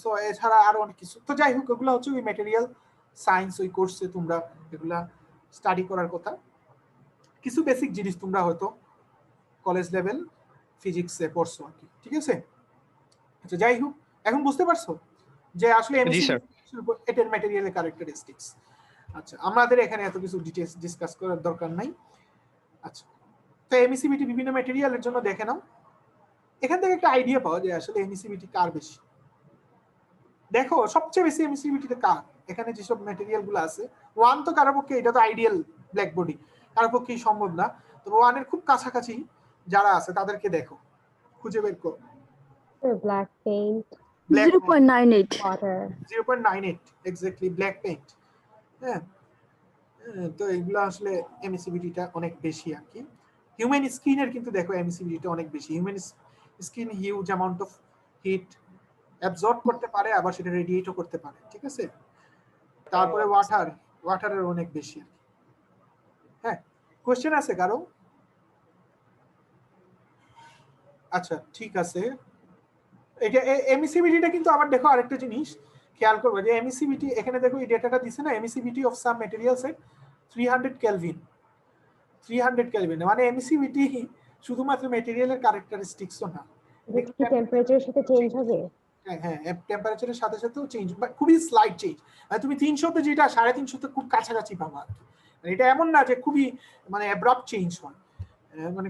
সো এছাড়া আরো অনেক কিছু, তো যাই হোক ওগুলো হচ্ছে ওই ম্যাটেরিয়াল সায়েন্স, ওই কোর্সে তোমরা এগুলা স্টাডি করার কথা। কিছু বেসিক জিনিস তোমরা হয়তো কলেজ লেভেল ফিজিক্সে পড়ছো আর কি, ঠিক আছে? আচ্ছা যাই হোক, এখন বুঝতে পারছো যে আসলে এটার ম্যাটেরিয়ালের ক্যারেক্টারিস্টিক্স। আচ্ছা, আমাদের এখানে এত কিছু ডিটেইলস ডিসকাস করার দরকার নাই। আচ্ছা, তো এমিসিভিটি বিভিন্ন ম্যাটেরিয়ালের জন্য দেখে নাও, এখান থেকে একটা আইডিয়া পাওয়া যায় আসলে এমিসিভিটি কার বেশি। দেখো সবচেয়ে বেশি এমিসিভিটিতে কার, এখানে যেসব ম্যাটেরিয়াল গুলো আছে, 1 তো কারোর পক্ষে, এটা তো আইডিয়াল ব্ল্যাক বডি, কারোর পক্ষেই সম্ভব না, তবে 1 এর খুব কাছাকাছি যারা আছে তাদেরকে দেখো, খুঁজে বের করো। Black paint 0.98 water 0.98 exactly, black paint. হ্যাঁ, তো এগুলো আসলে এমিসিভিটিটা অনেক বেশি আর কি। হিউম্যান স্কিনের কিন্তু দেখো এমিসিভিটিটা অনেক বেশি, human skin huge amount of heat absorb করতে পারে, আবার সেটা রেডিয়েটও করতে পারে, ঠিক আছে। তারপরে ওয়াটারের অনেক বেশি। হ্যাঁ, কোশ্চেন আছে কারো? আচ্ছা ঠিক আছে, এটা এমিসিভিটিটা কিন্তু আবার দেখো আরেকটা জিনিস খেয়াল করবে যে এমিসিভিটি এখানে দেখো এই ডেটাটা দিছে না, emissivity of some materials at 300 kelvin. 300 kelvin মানে এমিসিভিটি শুধুমাত্র ম্যাটেরিয়ালের ক্যারেক্টারিস্টিক্সও না, কি টেম্পারেচারের সাথে চেঞ্জ হবে? হ্যাঁ টেম্পারেচারের সাথে সাথেও চেঞ্জ, বাট খুবই স্লাইট চেঞ্জ। মানে তুমি 300 তে যেটা 350 তে খুব কাছাকাছি পাবা আর কি। এটা এমন না যে খুবই মানে অ্যাব্রাপ্ট চেঞ্জ হয়, মানে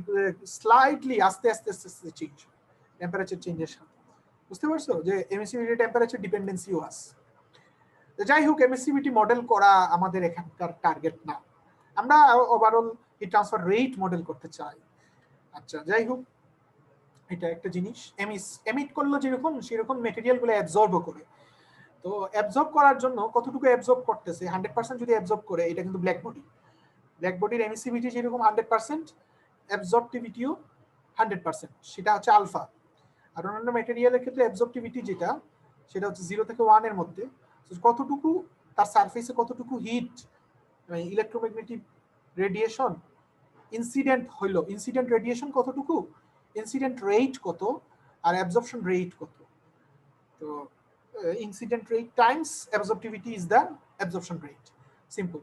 স্লাইটলি আস্তে আস্তে আস্তে আস্তে চেঞ্জ হয় টেম্পারেচার চেঞ্জের সাথে। বুঝতে পারছো যে এমিসিভিটি টেম্পারেচার ডিপেন্ডেন্সিও আছে। যাই হোক, এমিসিভিটি মডেল করা আমাদের এখানকার টার্গেট না, আমরা overall hit transfer rate model করতে চাই। আচ্ছা যাই হোক, এটা একটা জিনিস। এমিট করলে যেরকম সেরকম মেটেরিয়াল গুলো অ্যাবজর্ব করে, তো অ্যাবজর্ব করার জন্য কতটুকু অ্যাবজর্ব করতেছে 100% যদি অ্যাবজর্ব করে, এটা কিন্তু ব্ল্যাক বডির এমিসিভিটি যেরকম 100%, অ্যাবজর্পটিভিটিও 100%, সেটা হচ্ছে আলফা। আর অন্যান্য ম্যাটেরিয়ালের ক্ষেত্রে অ্যাবজর্পটিভিটি যেটা, সেটা হচ্ছে 0 থেকে 1 এর মধ্যে। কতটুকু তার সারফেসে কতটুকু হিট ইলেকট্রোম্যাগনেটিক রেডিয়েশন ইনসিডেন্ট হইলো, ইনসিডেন্ট রেডিয়েশন কতটুকু, ইনসিডেন্ট রেট কত, আর অ্যাবজর্পশন রেট কত। তো incident rate times absorptivity is the absorption rate. Simple,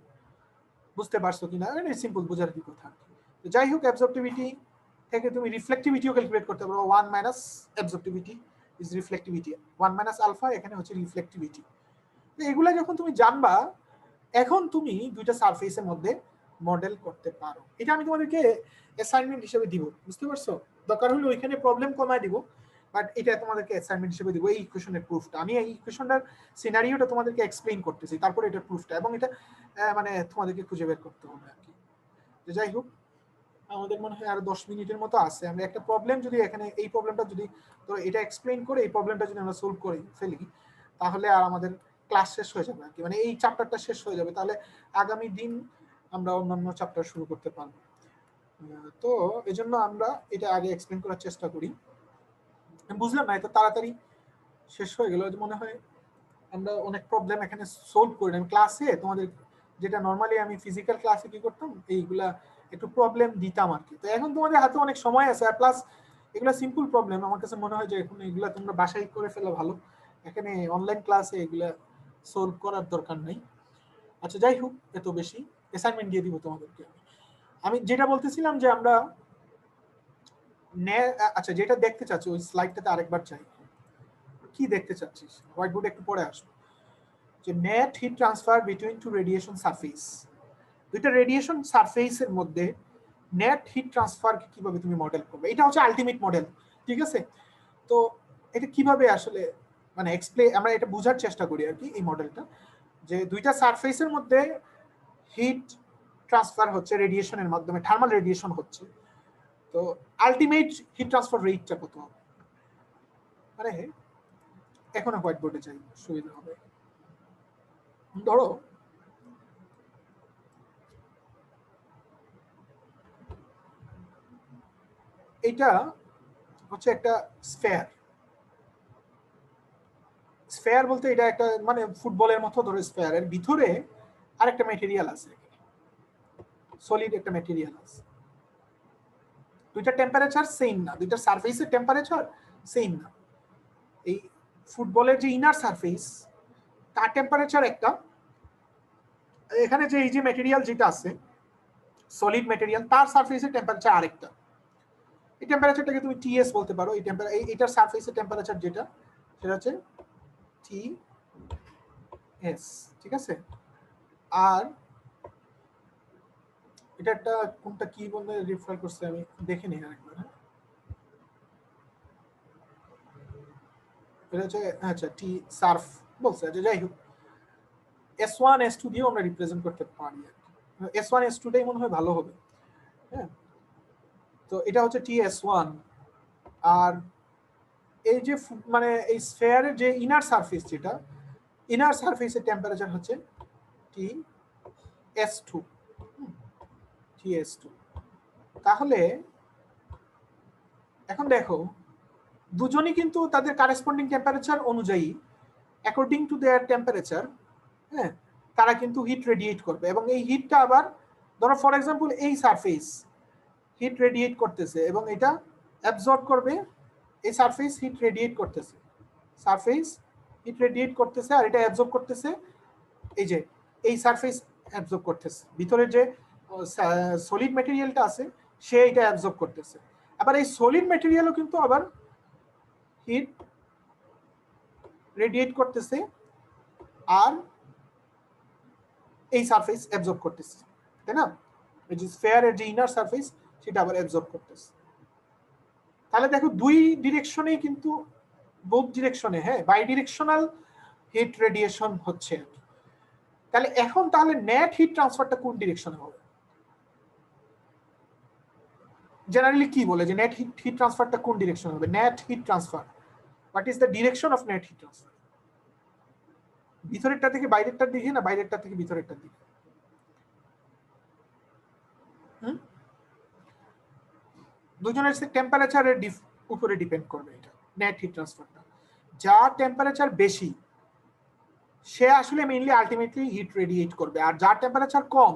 বুঝতে পারছো কিনা? সিম্পল বোঝার কি কথা। তো যাই হোক, অ্যাবজর্পটিভিটি থেকে তুমি রিফ্লেক্টিভিটিও ক্যালকুলেট করতে পারো। 1 minus অ্যাবজর্পটিভিটি is reflectivity, 1 minus alpha এখানে হচ্ছে রিফ্লেক্টিভিটি। তো এগুলা যখন তুমি জানবা, এখন তুমি দুইটা সারফেসের মধ্যে মডেল করতে পারো। এটা আমি তোমাদেরকে অ্যাসাইনমেন্ট হিসেবে দিব, বুঝতে পারছো? দরকার হলে ওইখানে প্রবলেম কমায় দিব, বাট এটা তোমাদেরকে অ্যাসাইনমেন্ট হিসেবে দিব। এই ইকুয়েশনের প্রুফটা আমি, এই ইকুয়েশনটার সিনারিওটা তোমাদেরকে এক্সপ্লেইন করতেছি, তারপরে এটা প্রুফটা, এবং এটা মানে তোমাদেরকে খুঁজে বের করতে হবে আর কি। তো যাই হোক, আমাদের মনে হয় আরো 10 মিনিটের মতো আছে। আমরা একটা প্রবলেম যদি এখানে, এই প্রবলেমটা যদি তো এটা এক্সপ্লেইন করে এই প্রবলেমটা যদি আমরা সলভ করে ফেলি, তাহলে আর আমাদের ক্লাস শেষ হয়ে যাবে আর কি, মানে এই চ্যাপ্টারটা শেষ হয়ে যাবে। তাহলে আগামী দিন আমরা অন্যান্য চ্যাপ্টার শুরু করতে পারবো। তো এজন্য আমরা এটা আগে এক্সপ্লেইন করার চেষ্টা করি। বুঝলাম না, এটা তাড়াতাড়ি শেষ হয়ে গেল মনে হয়। আমরা অনেক প্রবলেম এখানে সলভ করি না ক্লাসে, তোমাদের যেটা নর্মালি আমি ফিজিক্যাল ক্লাসে কি করতাম, এইগুলা একটু প্রবলেম দিতাম আর কি। তো এখন তোমাদের হাতে অনেক সময় আছে, আর প্লাস এগুলা সিম্পল প্রবলেম। আমার কাছে মনে হয় যে এখন এগুলা তোমরা বাসায় করে ফেলা ভালো, এখানে অনলাইন ক্লাসে এগুলা সলভ করার দরকার নেই। আচ্ছা যাই হোক, এত বেশি অ্যাসাইনমেন্ট দিয়ে দিব তোমাদেরকে। আমি যেটা বলতেছিলাম যে আমরা আচ্ছা যেটা দেখতে চাচ্ছি ওই স্লাইডটাতে আরেকবার চাই, কি দেখতে চাচ্ছিস? হোয়াইট বোর্ডে একটু পরে আসবো। যে net heat transfer between two radiation surface, দুইটা রেডিয়েশন সারফেসের মধ্যে নেট হিট ট্রান্সফার কিভাবে তুমি মডেল করবে, এটা হচ্ছে আলটিমেট মডেল, ঠিক আছে? তো এটা কিভাবে আসলে মানে এক্সপ্লেন, আমরা এটা বোঝার চেষ্টা করি আর কি এই মডেলটা, যে দুইটা সারফেসের মধ্যে হিট ট্রান্সফার হচ্ছে রেডিয়েশনের মাধ্যমে, থার্মাল রেডিয়েশন হচ্ছে। তো আলটিমেট হিট ট্রান্সফার রেটটা কত হবে? মানে এখন হোয়াইট বোর্ডে চাই, সুবিধা হবে। ধরো এটা হচ্ছে একটা স্ফেয়ার। স্ফেয়ার বলতে এটা একটা মানে ফুটবলের মতো ধরো, স্ফেয়ারের ভিতরে আরেকটা ম্যাটেরিয়াল আছে, সলিড একটা ম্যাটেরিয়াল আছে। দুইটা টেম্পারেচার সেম না, দুইটা সারফেসের টেম্পারেচার সেম না। এই ফুটবলের যে ইনার সারফেস, তার টেম্পারেচার একটা, এখানে যে এই যে ম্যাটেরিয়াল যেটা আছে সলিড ম্যাটেরিয়াল, তার সারফেসের টেম্পারেচার আরেকটা। এই টেম্পারেচারটাকে তুমি টিএস বলতে পারো। এই এটার সারফেসের টেম্পারেচার যেটা, সেটা হচ্ছে টিএস, ঠিক আছে? আর এটা একটা কোনটা কি বলে রেফার করছে আমি দেখে নিই আরেকবার। এটা হচ্ছে আচ্ছা টি সার্ফ বলছে। আচ্ছা যাই হোক, S1 S2 দিয়েও আমরা রিপ্রেজেন্ট করতে পারি আর কি। S1 S2 টাই মনে হয় ভালো হবে। হ্যাঁ, তো এটা হচ্ছে TS1। আর এই যে মানে এই স্ফেয়ারের যে ইনার সারফেস, যেটা ইনার সারফেসের টেম্পারেচার হচ্ছে TS2। TS2 তাহলে এখন দেখো দুজনই কিন্তু তাদের কারেসপন্ডিং টেম্পারেচার অনুযায়ী অ্যাকর্ডিং টু দেয়ার টেম্পারেচার, হ্যাঁ, তারা কিন্তু হিট রেডিয়েট করবে। এবং এই হিটটা আবার ধরো ফর এক্সাম্পল এই সারফেস হিট রেডিয়েট করতেছে এবং এটা অ্যাবজর্ব করবে, এই সারফেস হিট রেডিয়েট করতেছে, সারফেস হিট রেডিয়েট করতেছে আর এটা অ্যাবজর্ব করতেছে, এই যে এই সারফেস অ্যাবজর্ব করতেছে, ভিতরে যে সলিড ম্যাটেরিয়ালটা আছে সে এটা অ্যাবজর্ব করতেছে। আবার এই সলিড ম্যাটেরিয়ালও কিন্তু আবার হিট রেডিয়েট করতেছে আর এই সারফেস অ্যাবজর্ব করতেছে, তাই না? এই যে স্ফিয়ারের যে ইনার সারফেস সেটা আবার অ্যাবজর্ব করতেছে। তাহলে দেখো দুই ডিরেকশনেই কিন্তু, বোথ ডিরেকশনে, হ্যাঁ, বাই ডিরেকশনাল হিট রেডিয়েশন হচ্ছে। তাহলে এখন তাহলে নেট হিট ট্রান্সফারটা কোন ডিরেকশনে হবে? জেনারেলি কি বলে যে নেট হিট ট্রান্সফারটা কোন ডিরেকশনে হবে? Net heat transfer, what is the direction of net heat transfer? ভিতরেরটা থেকে বাইরেরটার দিকে না বাইরেরটা থেকে ভিতরেরটার দিকে? দুজনের টেম্পারেচারের উপরে ডিপেন্ড করবে এটা নেট হিট ট্রান্সফারটা। যার টেম্পারেচার বেশি সে আসলে মেইনলি আলটিমেটলি হিট রেডিয়েট করবে, আর যার টেম্পারেচার কম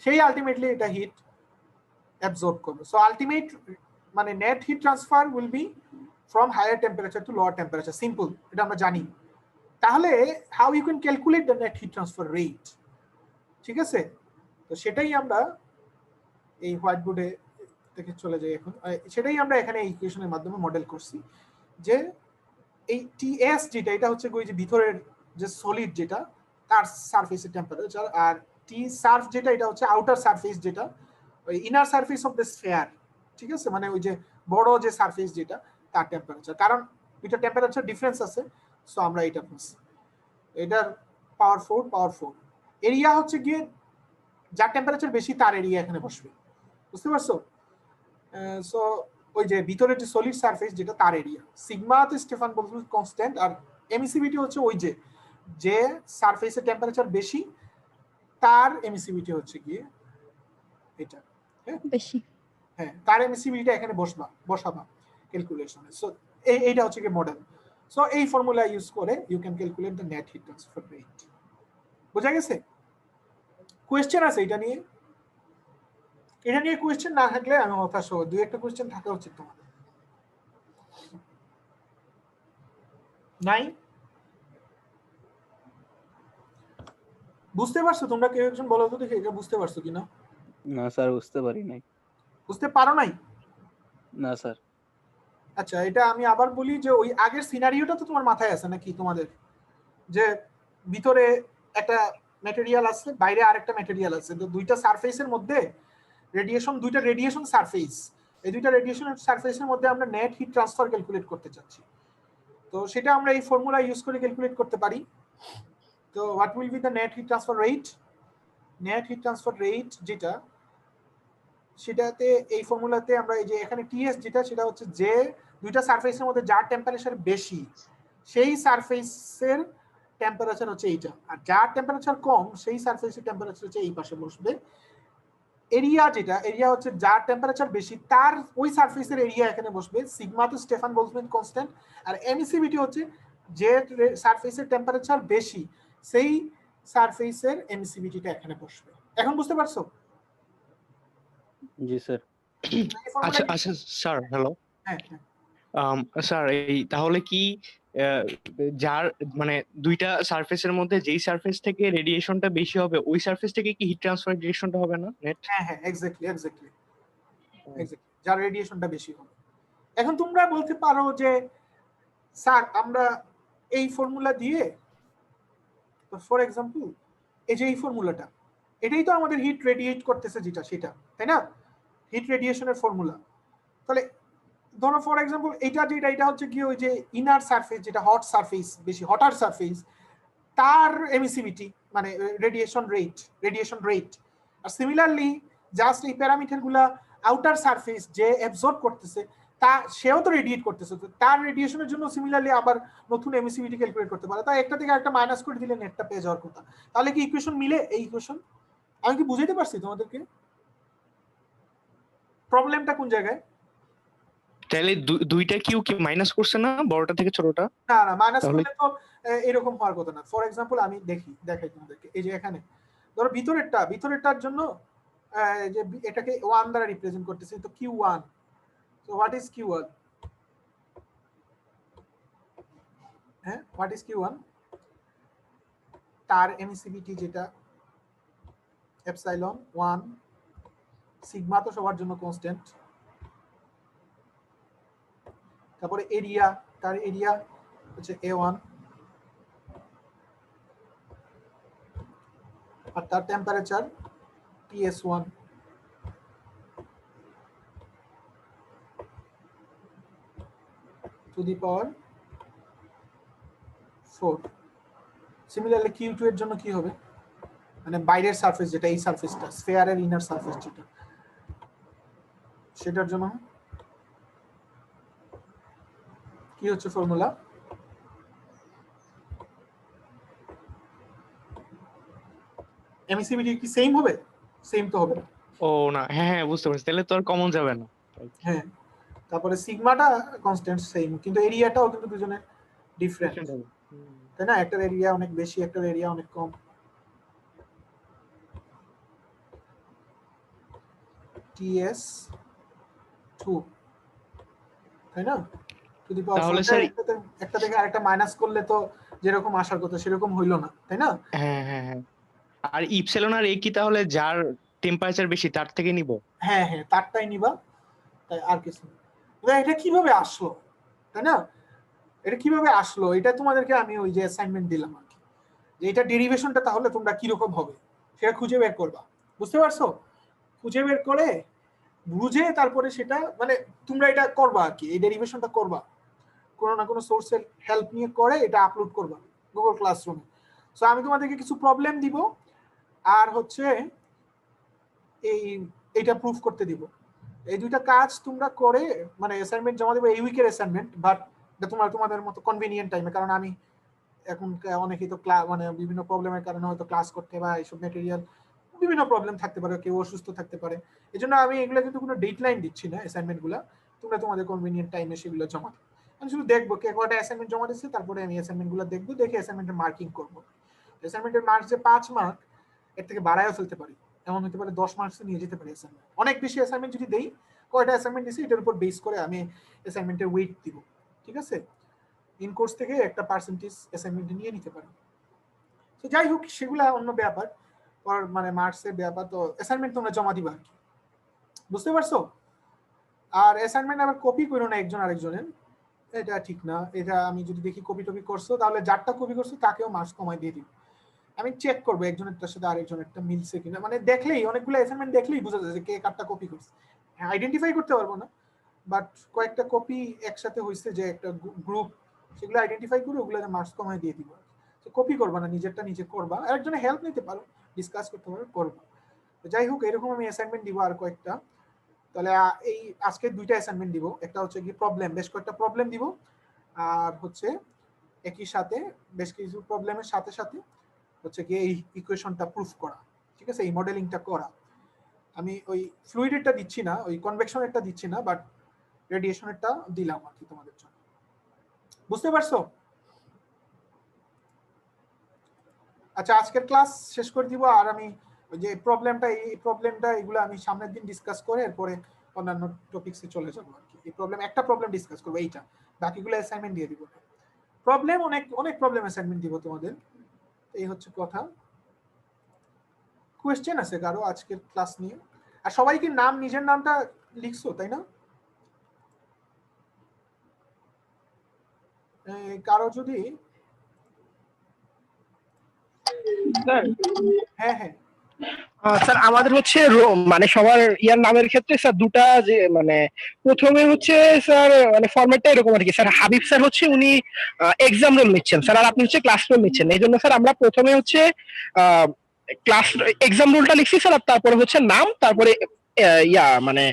সেই আলটিমেটলি এটা হিট অ্যাবজর্ব করবে। সো আলটিমেট মানে net heat transfer will be from higher temperature to lower temperature, simple, এটা আমরা জানি। তাহলে how you can calculate the net heat transfer rate, ঠিক আছে? তো সেটাই আমরা এই হোয়াইট বোর্ডে থেকে চলে যাই এখন, সেটাই আমরা এখানে এই ইকুয়েশনের মাধ্যমে মডেল করছি যে এই টিএস যেটা এটা হচ্ছে ওই যে ভিতরের যে সলিড যেটা তার সারফেসের টেম্পারেচার, আর টি সার্ফ যেটা এটা হচ্ছে আউটার সারফেস যেটা ওই inner surface of the sphere, ঠিক আছে, মানে ওই যে বড় যে সারফেস যেটা তার টেম্পারেচার। কারণ দুটো টেম্পারেচার ডিফারেন্স আছে, সো আমরা এটা বলছি। এটার পাওয়ার 4 এরিয়া হচ্ছে গিয়ে যার টেম্পারেচার বেশি তার এরিয়া এখানে বসবে, বুঝতে পারছো? সো ওই যে ভিতরের যে সলিড সারফেস যেটা তার এরিয়া, সিগমা তো স্টেফান বোলজম্যান কনস্ট্যান্ট, আর এমিসিভিটি হচ্ছে ওই যে সারফেসের টেম্পারেচার বেশি তার এমিসিভিটি হচ্ছে গিয়ে এটা, হ্যাঁ বেশি। হ্যাঁ, তার এমিসিভিটিটা এখানে বসাবা ক্যালকুলেশনে। সো এইটা হচ্ছে কি মডেল। সো এই ফর্মুলা ইউজ করে you can calculate the net heat transfer rate. বোঝা গেছে? কোয়েশ্চেন আছে এটা নিয়ে? এটা নিয়ে কোয়েশ্চেন না থাকলে আমি হতাশ হব, দুই একটা কোয়েশ্চেন থাকা উচিত তোমাদের। নাই? বুঝতে পারছো তোমরা? কেউ একজন বলো তো দেখি এটা বুঝতে পারছো কিনা? না স্যার, বুঝতে পারি নাই। বুঝতে পারো নাই? না স্যার। আচ্ছা, এটা আমি আবার বলি যে ওই আগের সিনারিওটা তো তোমার মাথায় আছে নাকি তোমাদের, যে ভিতরে একটা ম্যাটেরিয়াল আছে বাইরে আরেকটা ম্যাটেরিয়াল আছে, তো দুইটা সারফেসের মধ্যে দুইটা রেডিয়েশন সারফেস, এই দুইটা রেডিয়েশন সারফেসের মধ্যে আমরা নেট হিট ট্রান্সফার ক্যালকুলেট করতে চাচ্ছি। তো সেটা আমরা এই ফর্মুলা ইউজ করে ক্যালকুলেট করতে পারি। তো what will be the net heat transfer rate? Net heat transfer rate যেটা সেটাতে এই ফর্মুলাতে আমরা এই যে এখানে টিএস যেটা সেটা হচ্ছে যে দুইটা সারফেসের মধ্যে যার টেম্পারেচার বেশি সেই সারফেসের টেম্পারেচার হচ্ছে এইটা, আর যার টেম্পারেচার কম সেই সারফেসের টেম্পারেচার হচ্ছে এই পাশে বসবে। এরিয়া যেটা এরিয়া হচ্ছে যার টেম্পারেচার বেশি তার ওই সারফেসের এরিয়া এখানে বসবে, সিগমা তো স্টেফান বোলজম্যান কনস্ট্যান্ট, আর এমিসিভিটি হচ্ছে যে সারফেসের টেম্পারেচার বেশি সেই সারফেসের এমিসিভিটিটা এখানে বসবে। এখন বুঝতে পারছো? জি স্যার। আচ্ছা আচ্ছা স্যার, হ্যালো। হ্যাঁ স্যার, এই তাহলে কি যার মানে দুইটা সারফেসের মধ্যে যেই সারফেস থেকে রেডিয়েশনটা বেশি হবে ওই সারফেস থেকে কি হিট ট্রান্সফার ডিরেকশনটা হবে না নেট? হ্যাঁ এক্স্যাক্টলি যার রেডিয়েশনটা বেশি হবে। এখন তোমরা বলতে পারো যে স্যার আমরা এই ফর্মুলা দিয়ে, ফর এক্সাম্পল এই যে এই ফর্মুলাটা এটাই তো আমাদের হিট রেডিয়েট করতেছে যেটা সেটা, তাই না? হিট রেডিয়েশনের ফর্মুলা। তাহলে ধরো ফর এক্সাম্পল এটা হচ্ছে কি ওই যে ইনার সারফেস যেটা হট সারফেস, বেশি হটার সারফেস, তার এমিসিভিটি মানে রেডিয়েশন রেট। আর সিমিলারলি জাস্ট এই প্যারামিটার গুলা আউটার সারফেস যে অ্যাবজর্ব করতেছে তা সেও তো রেডিয়েট করতেছে, তো তার রেডিয়েশনের জন্য সিমিলারলি আবার নতুন এমিসিভিটি ক্যালকুলেট করতে পারে। তাই একটা থেকে একটা মাইনাস করে দিলে নেটটা পেয়ে যাওয়ার কথা। তাহলে কি ইকুয়েশন মিলে? এই ইকুয়েশন আমি কি বুঝাইতে পারছি তোমাদেরকে? প্রবলেমটা কোন জায়গায়? তাহলে দুইটা কিউ কি মাইনাস করছে না বড়টা থেকে ছোটটা? না না, মাইনাস তাহলে করলে তো এরকম দেখার কথা না। ফর এক্সাম্পল আমি দেখাই তোমাদেরকে, এই যে এখানে ধরো ভিতরেরটার জন্য যে এটাকে 1 দ্বারা রিপ্রেজেন্ট করতেছি, তো Q1। So what is Q1? হ্যাঁ, হোয়াট ইজ Q1? তার এমিসিভিটি যেটা এপসাইলন 1, সিগমা তো সবার জন্য কনস্ট্যান্ট, তারপরে এরিয়া, তার এরিয়া হচ্ছে A1, আর তার temperature TS1। To the power 4। Similarly Q2 এর জন্য কি হবে, মানে বাইরের সারফেস যেটা, এই সারফেসটা স্ফিয়ারের ইনার সারফেস যেটা, সেটার জন্য কি হচ্ছে ফর্মুলা? এমিসিভিটি কি সেম হবে? সেম তো হবে না। ও না, হ্যাঁ হ্যাঁ বুঝতে পারছি, তাহলে তো আর কমন যাবে না। হ্যাঁ, তারপরে সিগমাটা কনস্ট্যান্ট সেম, কিন্তু এরিয়াটাও কিন্তু দুজনের ডিফারেন্ট, তাই না? একটার এরিয়া অনেক বেশি, একটার এরিয়া অনেক কম। TS2, তাই না? টু দি পাওয়ার তাহলে 4। স্যার একটা থেকে আরেকটা মাইনাস করলে তো যেরকম আসার কথা সেরকম হইলো না, তাই না? হ্যাঁ হ্যাঁ হ্যাঁ, আর ইপসিলন আর এ কি তাহলে যার টেম্পারেচার বেশি তার থেকে নিব? হ্যাঁ হ্যাঁ, তারটাই নিবা, তাই আর কিছু না। এটা কিভাবে আসলো, তাই না? এটা কিভাবে আসলো, এটা তোমাদেরকে আমি ওই যে অ্যাসাইনমেন্ট দিলাম আর কি, যে এটা ডেরিভেশনটা তাহলে তোমরা কিরকম হবে সেটা খুঁজে বের করবা, বুঝতে পারছো? খুঁজে বের করে বুঝে তারপরে সেটা মানে তোমরা এটা করবা আর কি, এই ডেরিভেশনটা করবা কোনো না কোনো সোর্সের হেল্প নিয়ে, করে এটা আপলোড করবা গুগল ক্লাসরুমে। সো আমি তোমাদেরকে কিছু প্রবলেম দিব, আর হচ্ছে এইটা প্রুফ করতে দিব। এই দুইটা কাজ তোমরা করে মানে অ্যাসাইনমেন্ট জমা দেবো এই উইকের অ্যাসাইনমেন্ট, বাট তোমাদের মতো কনভিনিয়েন্ট টাইমে, কারণ আমি এখন অনেকেই তো মানে বিভিন্ন প্রবলেমের কারণে হয়তো ক্লাস করতে বা এইসব ম্যাটেরিয়াল বিভিন্ন প্রবলেম থাকতে পারে, কেউ অসুস্থ থাকতে পারে, এই জন্য আমি এগুলো কিন্তু কোনো ডেডলাইন দিচ্ছি না অ্যাসাইনমেন্টগুলো, তোমরা তোমাদের কনভিনিয়েন্ট টাইমে সেগুলো জমা দেবো। আমি শুধু দেখবো কে কয়টা অ্যাসাইনমেন্ট জমা দিচ্ছে, তারপরে আমি অ্যাসাইনমেন্টগুলো দেখবো, দেখে অ্যাসাইনমেন্টের মার্কিং করবো। অ্যাসাইনমেন্টের মার্কস যে 5 মার্ক, এর থেকে বাড়ায়ও ফেলতে পারি, এমন হতে পারে 10 মার্কস নিয়ে যেতে পারি অ্যাসাইনমেন্ট। অনেক বেশি অ্যাসাইনমেন্ট যদি দেই, কয়টা অ্যাসাইনমেন্ট দিছি এটার উপর বেস করে আমি অ্যাসাইনমেন্টের ওয়েট দিব, ঠিক আছে? ইন কোর্স থেকে একটা পার্সেন্টেজ অ্যাসাইনমেন্ট নিয়ে নিতে পারি। তো যাই হোক, সেগুলা অন্য ব্যাপার, আর মানে মার্কসের ব্যাপার। তো অ্যাসাইনমেন্ট তোমরা জমা দিবা আর কি, বুঝতে পারছো? আর অ্যাসাইনমেন্ট আবার কপি করো না একজন আরেকজনের, এটা ঠিক না। এটা আমি যদি দেখি কপি টপি করছো, তাহলে যারটা কপি করছো তাকেও মার্কস কমাই দিয়ে দিব। আমি চেক করবো একজনেরটার সাথে আরেকজনেরটা মিলছে কিনা, মানে দেখলেই, অনেকগুলো অ্যাসাইনমেন্ট দেখলেই বোঝা যায় যে কে কারটা কপি করছে। হ্যাঁ, আইডেন্টিফাই করতে পারবো না, বাট কয়েকটা কপি একসাথে হয়েছে যে একটা গ্রুপ, সেগুলো আইডেন্টিফাই করে ওগুলোতে মার্কস কমাই দিয়ে দিব। তো কপি করবা না, নিজেরটা নিজে করবা, আরেকজনের হেল্প নিতে পারো, ডিসকাস করতে পারো, করবা। তো যাই হোক, এরকম আমি অ্যাসাইনমেন্ট দিব আর কয়েকটা। তাহলে এই আজকে দুইটা অ্যাসাইনমেন্ট দিব, একটা হচ্ছে কি প্রবলেম, বেশ কয়েকটা প্রবলেম দিব, আর হচ্ছে একই সাথে বেশ কিছু প্রবলেমের সাথে সাথে হচ্ছে কি এই ইকুয়েশনটা প্রুফ করা, ঠিক আছে? এই মডেলিংটা করা। আমি ওই ফ্লুইডেরটা দিচ্ছি না, ওই কনভেকশনেরটা দিচ্ছি না, বাট রেডিয়েশনেরটা দিলাম আর কি তোমাদের জন্য, বুঝতে পারছো? আচ্ছা, আজকের ক্লাস শেষ করে দিব, আর আমি ওই যে প্রবলেমটা এগুলো আমি সামনের দিন ডিসকাস করে এরপরে অন্যান্য টপিকসে চলে যাবো আর কি। এই একটা প্রবলেম ডিসকাস করবো, এইটা, বাকিগুলো অ্যাসাইনমেন্ট দিয়ে দিব। প্রবলেম অনেক প্রবলেম অ্যাসাইনমেন্ট দিব তোমাদের, এই হচ্ছে কথা। কোয়েশ্চেন আছে কারো আজকের ক্লাস নিয়ে? আর সবাই কি নাম, নিজের নামটা লিখছো, তাই না? কারো যদি হ্যাঁ হ্যাঁ স্যার আমাদের হচ্ছে মানে সবার ইয়ার নামের ক্ষেত্রে স্যার দুটা যে মানে প্রথমে হচ্ছে স্যার মানে ফরম্যাটটা এরকম আর কি স্যার, হাবিব স্যার হচ্ছে উনি এক্সাম রোল নিচ্ছেন স্যার, আর আপনি হচ্ছে ক্লাস রোল নিচ্ছেন। এই জন্য স্যার আমরা প্রথমে হচ্ছে ক্লাস এক্সাম রোলটা লিখছি স্যার, আর তারপরে হচ্ছে নাম, তারপরে মানে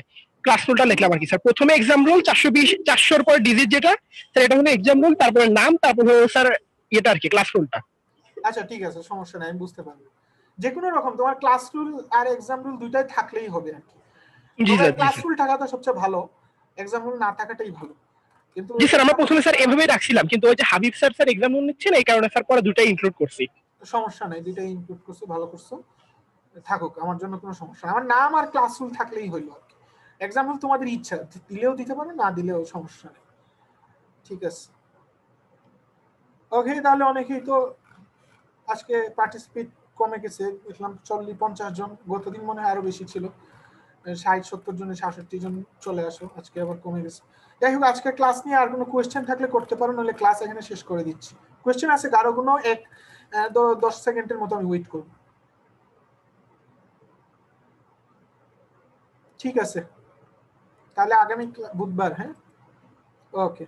ক্লাস রোলটা লিখলাম আর কি স্যার। প্রথমে এক্সাম রোল 400 পর ডিজিট যেটা স্যার, এটা হলো এক্সাম রোল, তারপরে নাম, তারপরে স্যার এটা আর কি ক্লাস রোলটা। আচ্ছা ঠিক আছে, সমস্যা নাই, আমি বুঝতে পারবো। যে কোনো রকম তোমার ক্লাস রুল আর এক্সাম রুল দুইটাই থাকলেই হবে আর কি। ক্লাস রুল থাকাটা সবচেয়ে ভালো, এক্সাম্পল না থাকাটাই ভালো। কিন্তু জি স্যার আমরা প্রথমে স্যার এভাবেই রাখছিলাম, কিন্তু ওই যে হাবিব স্যার এক্সাম্পল নিচ্ছেন এই কারণে স্যার পরে দুটাই ইনক্লুড করছি। সমস্যা নাই, দুইটাই ইনক্লুড করছো, ভালো করছো, থাকুক, আমার জন্য কোনো সমস্যা নাই। আমার নাম আর ক্লাস রুল থাকলেই হইলো আর কি। এক্সাম্পল তোমাদের ইচ্ছা, দিলেও দিতে পারো, না দিলেও সমস্যা নেই। ঠিক আছে, ওকে। তাহলে অনেকেই তো আজকে পার্টিসিপেট কমে গেছে, দেখলাম 40-50 জন, গতদিন মনে হয় আরো বেশি ছিল, 60-70 জন 66 জন চলে আসো, আজকে আবার কমে গেছে। যাই হোক, আজকে ক্লাস নিয়ে আর কোনো কোয়েশ্চেন থাকলে করতে পারো, নাহলে ক্লাস এখানে শেষ করে দিচ্ছি। কোয়েশ্চেন আছে কারো কোনো? 10 সেকেন্ডের মতো আমি ওয়েট করব। ঠিক আছে, তাহলে আগামী বুধবার, হ্যাঁ, ওকে।